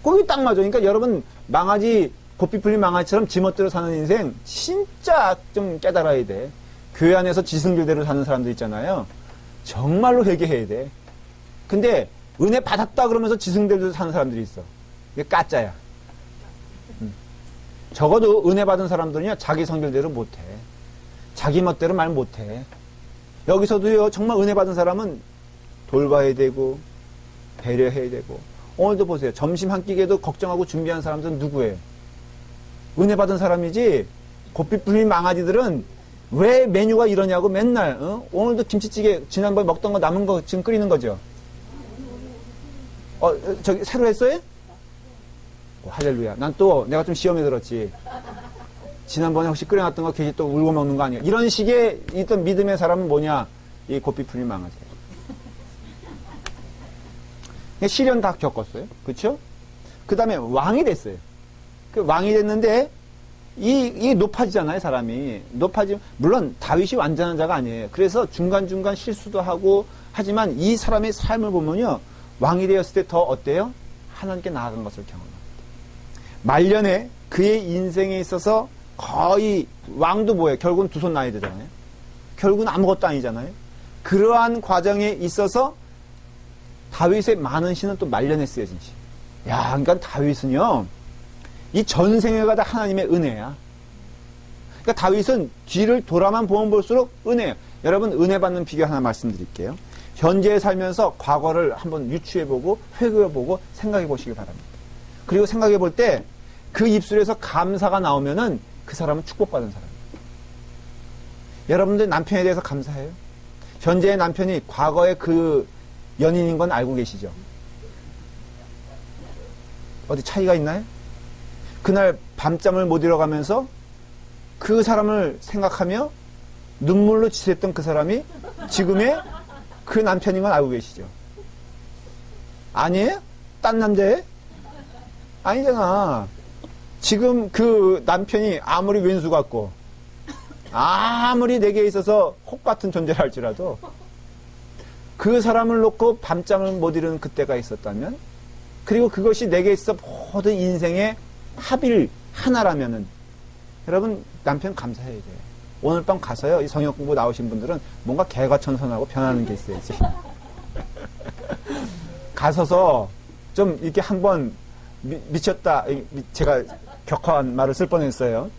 거기 딱 맞아. 그러니까 여러분, 망아지, 고삐 풀린 망아지처럼 지멋대로 사는 인생 진짜 좀 깨달아야 돼. 교회 안에서 지승길대로 사는 사람들 있잖아요. 정말로 회개해야 돼. 근데 은혜 받았다 그러면서 지승길대로 사는 사람들이 있어. 이게 까짜야. 적어도 은혜 받은 사람들은요, 자기 성질대로 못해. 자기 멋대로 말 못해. 여기서도요, 정말 은혜 받은 사람은 돌봐야 되고, 배려해야 되고. 오늘도 보세요. 점심 한 끼게도 걱정하고 준비한 사람들은 누구예요? 은혜 받은 사람이지, 고삐 풀린 망아지들은 왜 메뉴가 이러냐고 맨날, 오늘도 김치찌개 지난번에 먹던 거 남은 거 지금 끓이는 거죠? 저기, 새로 했어요? 할렐루야. 난 또 내가 좀 시험에 들었지. 지난번에 혹시 끓여놨던 거 괜히 또 울고 먹는 거 아니야? 이런 식의 있던 믿음의 사람은 뭐냐? 이 고삐 풀린 망아지. 시련 다 겪었어요. 그쵸? 그 다음에 왕이 됐어요. 그 왕이 됐는데, 이게 높아지잖아요, 사람이. 물론 다윗이 완전한 자가 아니에요. 그래서 중간중간 실수도 하고, 하지만 이 사람의 삶을 보면요, 왕이 되었을 때 더 어때요? 하나님께 나아간 것을 경험합니다. 말년에 그의 인생에 있어서 거의, 왕도 뭐예요? 결국은 두 손 놔야 되잖아요. 결국은 아무것도 아니잖아요. 그러한 과정에 있어서 다윗의 많은 시는 또 말년에 쓰여진 시. 야, 그러니까 다윗은요, 이 전생애가 다 하나님의 은혜야. 그러니까 다윗은 뒤를 돌아만 보면 볼수록 은혜예요. 여러분, 은혜 받는 비결 하나 말씀드릴게요. 현재에 살면서 과거를 한번 유추해보고, 회고해보고, 생각해보시기 바랍니다. 그리고 생각해볼 때, 그 입술에서 감사가 나오면은 그 사람은 축복받은 사람이에요. 여러분들 남편에 대해서 감사해요? 현재의 남편이 과거의 그 연인인 건 알고 계시죠? 어디 차이가 있나요? 그날 밤잠을 못 이뤄가면서 그 사람을 생각하며 눈물로 지샜던 그 사람이 지금의 그 남편인 건 알고 계시죠? 아니에요? 딴 남자예요? 아니잖아. 지금 그 남편이 아무리 왼수 같고 아무리 내게 있어서 혹 같은 존재를 할지라도 그 사람을 놓고 밤잠을 못 이루는 그때가 있었다면, 그리고 그것이 내게 있어 모든 인생의 합일 하나라면은, 여러분 남편 감사해야 돼요. 오늘 밤 가서요, 이 성역 공부 나오신 분들은 뭔가 개과천선하고 변하는 게 있어야지. 가서서 좀 이렇게 한번 미쳤다, 제가 격한 말을 쓸 뻔했어요.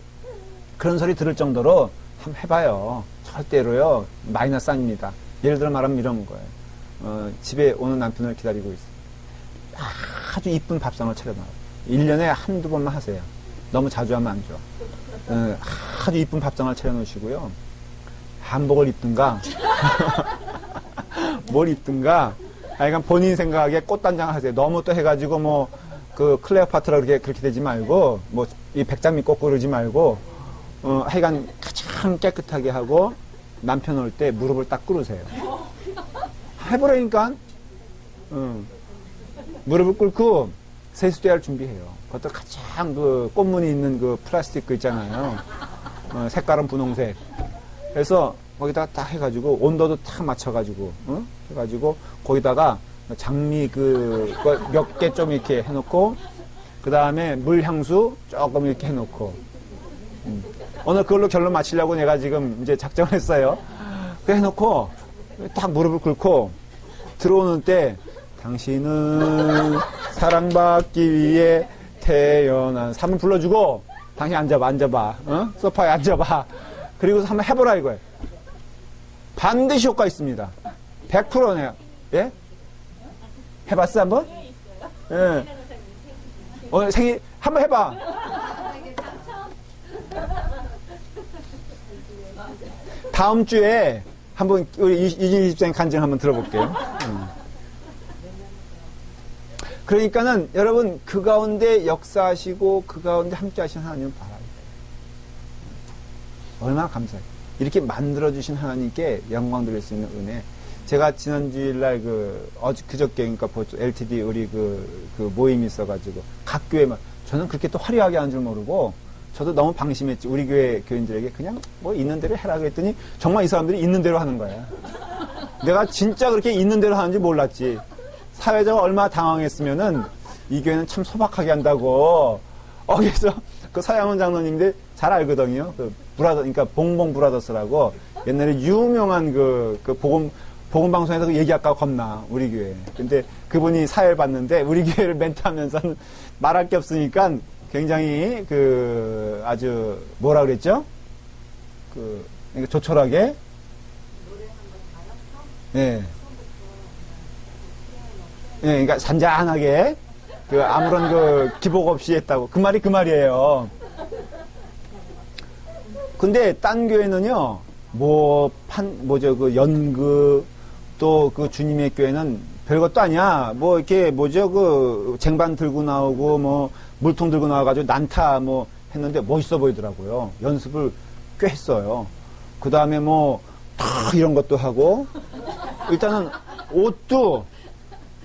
그런 소리 들을 정도로 한번 해봐요. 절대로요, 마이너스 아닙니다. 예를 들어 말하면 이런 거예요. 집에 오는 남편을 기다리고 있어요. 아주 이쁜 밥상을 차려놔요. 1년에 한두 번만 하세요. 너무 자주 하면 안 좋아. 아주 이쁜 밥상을 차려놓으시고요. 한복을 입든가, 뭘 입든가, 하여간 본인 생각에 꽃단장 하세요. 너무 또 해가지고 클레오파트라 그렇게 되지 말고, 이 백장미 꽂고 그러지 말고, 하여간 가장 깨끗하게 하고, 남편 올 때 무릎을 딱 꿇으세요. 해보라니까. 무릎을 꿇고 세수대할 준비해요. 그것도 가장 그 꽃무늬 있는 그 플라스틱 그 있잖아요. 색깔은 분홍색. 그래서 거기다가 딱 해가지고 온도도 딱 맞춰가지고 해가지고 거기다가 장미 그 몇 개 좀 이렇게 해놓고 그 다음에 물향수 조금 이렇게 해놓고 오늘 그걸로 결론 맞추려고 내가 지금 이제 작정을 했어요. 그 해놓고 딱 무릎을 꿇고 들어오는 때 당신은 사랑받기 위해 태어난 한번 불러주고 당신 앉아봐 소파에 앉아봐. 그리고 한번 해보라 이거예요. 반드시 효과 있습니다. 100%네요. 예? 해봤어 한번? 예. 오늘 생일 한번 해봐. 다음 주에 한번 우리 2020생 간증 한번 들어볼게요. 그러니까는 여러분 그 가운데 역사하시고 그 가운데 함께 하시는 하나님을 바라요. 얼마나 감사해요. 이렇게 만들어주신 하나님께 영광 드릴 수 있는 은혜. 제가 지난주일날 그저께 그러니까 LTD 우리 그 모임이 있어가지고 각 교회만 저는 그렇게 또 화려하게 하는 줄 모르고 저도 너무 방심했지. 우리 교회 교인들에게 그냥 뭐 있는 대로 해라 그랬더니 정말 이 사람들이 있는 대로 하는 거야. 내가 진짜 그렇게 있는 대로 하는지 몰랐지. 사회자가 얼마나 당황했으면은 이 교회는 참 소박하게 한다고. 그래서 그 서양원 장로님들 잘 알거든요. 그 그러니까 봉봉 브라더스라고 옛날에 유명한 그 복음 방송에서 그 얘기할까 겁나 우리 교회. 근데 그분이 사회를 봤는데 우리 교회를 멘트하면서는 말할 게 없으니까 굉장히 아주 뭐라 그랬죠? 그러니까 조촐하게. 예. 예, 그러니까 잔잔하게 아무런 기복 없이 했다고. 그 말이 그 말이에요. 근데 딴 교회는요, 연극, 또 주님의 교회는 별것도 아니야. 쟁반 들고 나오고, 물통 들고 나와가지고 난타 했는데 멋있어 보이더라고요. 연습을 꽤 했어요. 그 다음에 탁 이런 것도 하고, 일단은 옷도,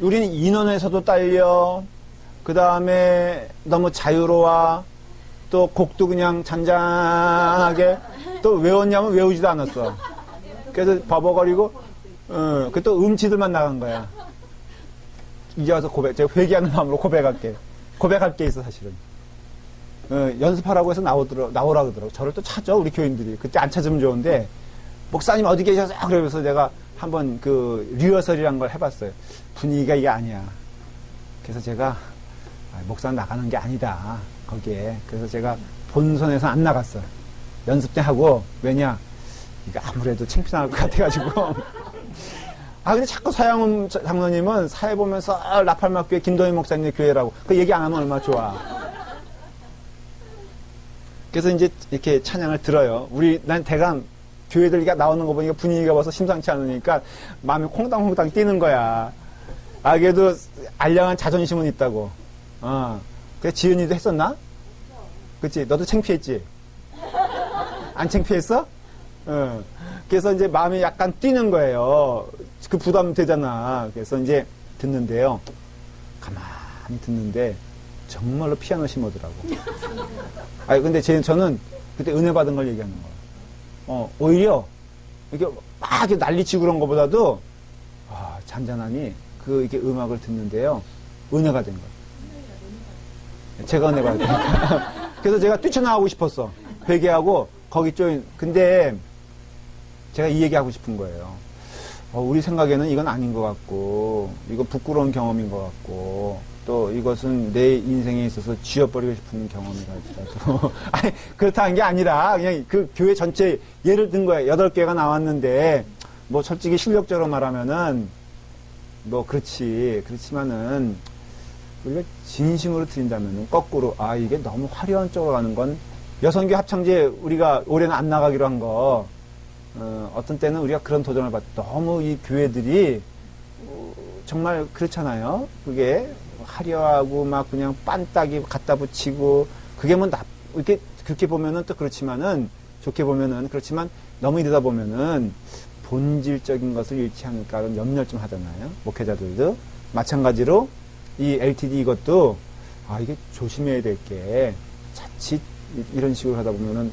우리는 인원에서도 딸려, 그 다음에 너무 자유로워, 또 곡도 그냥 잔잔하게, 또 외웠냐면 외우지도 않았어. 그래서 버벅거리고, 또 음치들만 나간 거야. 이제 와서 제가 회개하는 마음으로 고백할 게 있어, 사실은. 연습하라고 해서 나오라 그러더라고. 저를 또 찾아, 우리 교인들이. 그때 안 찾으면 좋은데, 목사님 어디 계셔서? 그러면서 내가 한번 리허설이란 걸 해봤어요. 분위기가 이게 아니야. 그래서 제가, 목사는 나가는 게 아니다. 거기에. 그래서 제가 본선에서 안 나갔어. 연습 때 하고, 왜냐? 이거 아무래도 창피할 것 같아가지고. 근데 자꾸 서양훈 장로님은 사회 보면서 라팔마교회 김동희 목사님의 교회라고. 그 얘기 안 하면 얼마나 좋아. 그래서 이제 이렇게 찬양을 들어요. 난 대강 교회들이 나오는 거 보니까 분위기가 벌써 심상치 않으니까 마음이 콩당콩당 뛰는 거야. 그래도 알량한 자존심은 있다고. 그래서 지은이도 했었나? 그치? 너도 창피했지? 안 창피했어? 그래서 이제 마음이 약간 뛰는 거예요. 그 부담 되잖아. 그래서 이제 듣는데요. 가만히 듣는데 정말로 피아노 심어더라고. 근데 저는 그때 은혜 받은 걸 얘기하는 거야. 오히려 이렇게 막 이렇게 난리치고 그런 것보다도 잔잔하니 이렇게 음악을 듣는데요. 은혜가 된 거야. 제가 은혜 받으니까. 그래서 제가 뛰쳐나가고 싶었어. 회개하고 거기 근데 제가 이 얘기하고 싶은 거예요. 우리 생각에는 이건 아닌 것 같고, 이거 부끄러운 경험인 것 같고, 또 이것은 내 인생에 있어서 지워버리고 싶은 경험이라도. 그렇다는 게 아니라, 그냥 그 교회 전체 예를 든 거예요. 8개가 나왔는데, 솔직히 실력적으로 말하면은, 그렇지만은, 우리가 진심으로 드린다면은, 거꾸로, 이게 너무 화려한 쪽으로 가는 건, 여성교 합창제 우리가 올해는 안 나가기로 한 거, 어떤 때는 우리가 그런 도전을 너무 이 교회들이 정말 그렇잖아요. 그게 화려하고 그냥 빤딱이 갖다 붙이고 그게 이렇게 그렇게 보면은 또 그렇지만은 좋게 보면은 그렇지만 너무 이러다 보면은 본질적인 것을 잃지 않을까 하는 염려를 좀 하잖아요. 목회자들도. 마찬가지로 이 LTD 이것도 이게 조심해야 될 게 자칫 이런 식으로 하다 보면은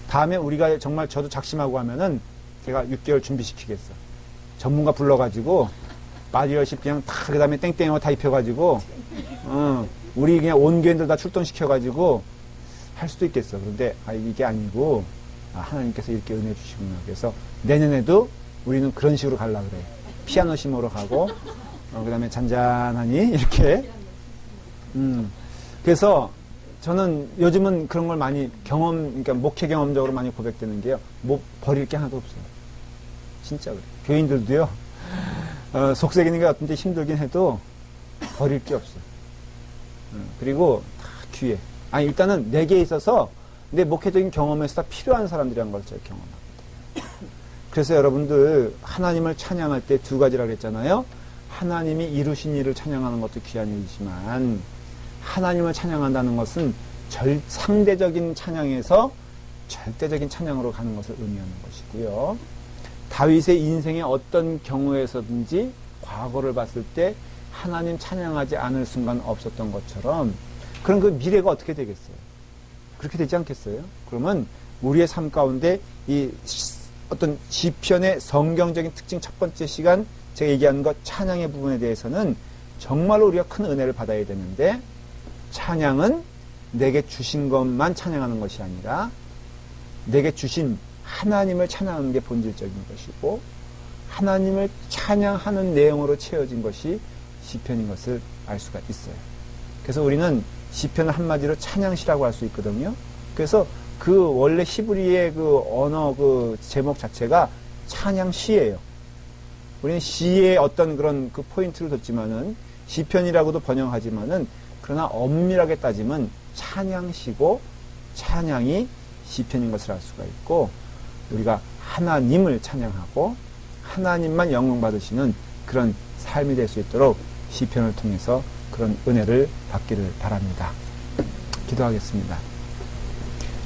다음에 우리가 정말 저도 작심하고 하면은 제가 6개월 준비시키겠어. 전문가 불러가지고 바디어십 그냥 다 그다음에 땡땡하고 다 입혀가지고 우리 그냥 온 교인들 다 출동시켜가지고 할 수도 있겠어. 그런데 이게 아니고 하나님께서 이렇게 은혜 주시구나. 그래서 내년에도 우리는 그런 식으로 가려고 그래요. 피아노 심으러 가고 그다음에 잔잔하니 이렇게 그래서 저는 요즘은 그런 걸 많이 그러니까 목회 경험적으로 많이 고백되는 게요. 버릴 게 하나도 없어요. 진짜 그래요. 교인들도요. 속색이는 게 어떤지 힘들긴 해도 버릴 게 없어요. 그리고 다 귀해. 일단은 내게 있어서 내 목회적인 경험에서 다 필요한 사람들이란 걸 제가 경험합니다. 그래서 여러분들 하나님을 찬양할 때 두 가지라고 했잖아요. 하나님이 이루신 일을 찬양하는 것도 귀한 일이지만 하나님을 찬양한다는 것은 상대적인 찬양에서 절대적인 찬양으로 가는 것을 의미하는 것이고요. 다윗의 인생의 어떤 경우에서든지 과거를 봤을 때 하나님 찬양하지 않을 순간 없었던 것처럼 그럼 그 미래가 어떻게 되겠어요? 그렇게 되지 않겠어요? 그러면 우리의 삶 가운데 이 어떤 시편의 성경적인 특징 첫 번째 시간 제가 얘기하는 것 찬양의 부분에 대해서는 정말로 우리가 큰 은혜를 받아야 되는데 찬양은 내게 주신 것만 찬양하는 것이 아니라 내게 주신 하나님을 찬양하는 게 본질적인 것이고 하나님을 찬양하는 내용으로 채워진 것이 시편인 것을 알 수가 있어요. 그래서 우리는 시편을 한마디로 찬양시라고 할 수 있거든요. 그래서 그 원래 히브리의 그 언어 그 제목 자체가 찬양시예요. 우리는 시의 어떤 그런 그 포인트를 뒀지만은 시편이라고도 번역하지만은 그러나 엄밀하게 따지면 찬양시고 찬양이 시편인 것을 알 수가 있고 우리가 하나님을 찬양하고 하나님만 영광 받으시는 그런 삶이 될 수 있도록 시편을 통해서 그런 은혜를 받기를 바랍니다. 기도하겠습니다.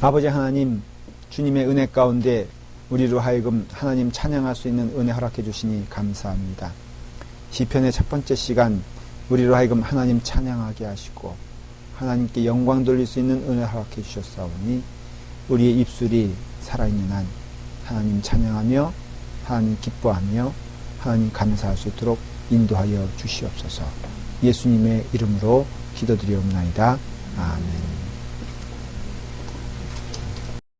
아버지 하나님, 주님의 은혜 가운데 우리로 하여금 하나님 찬양할 수 있는 은혜 허락해 주시니 감사합니다. 시편의 첫 번째 시간 우리로 하여금 하나님 찬양하게 하시고 하나님께 영광 돌릴 수 있는 은혜 허락해 주셨사오니 우리의 입술이 살아있는 한 하나님 찬양하며 하나님 기뻐하며 하나님 감사할 수 있도록 인도하여 주시옵소서. 예수님의 이름으로 기도드리옵나이다. 아멘.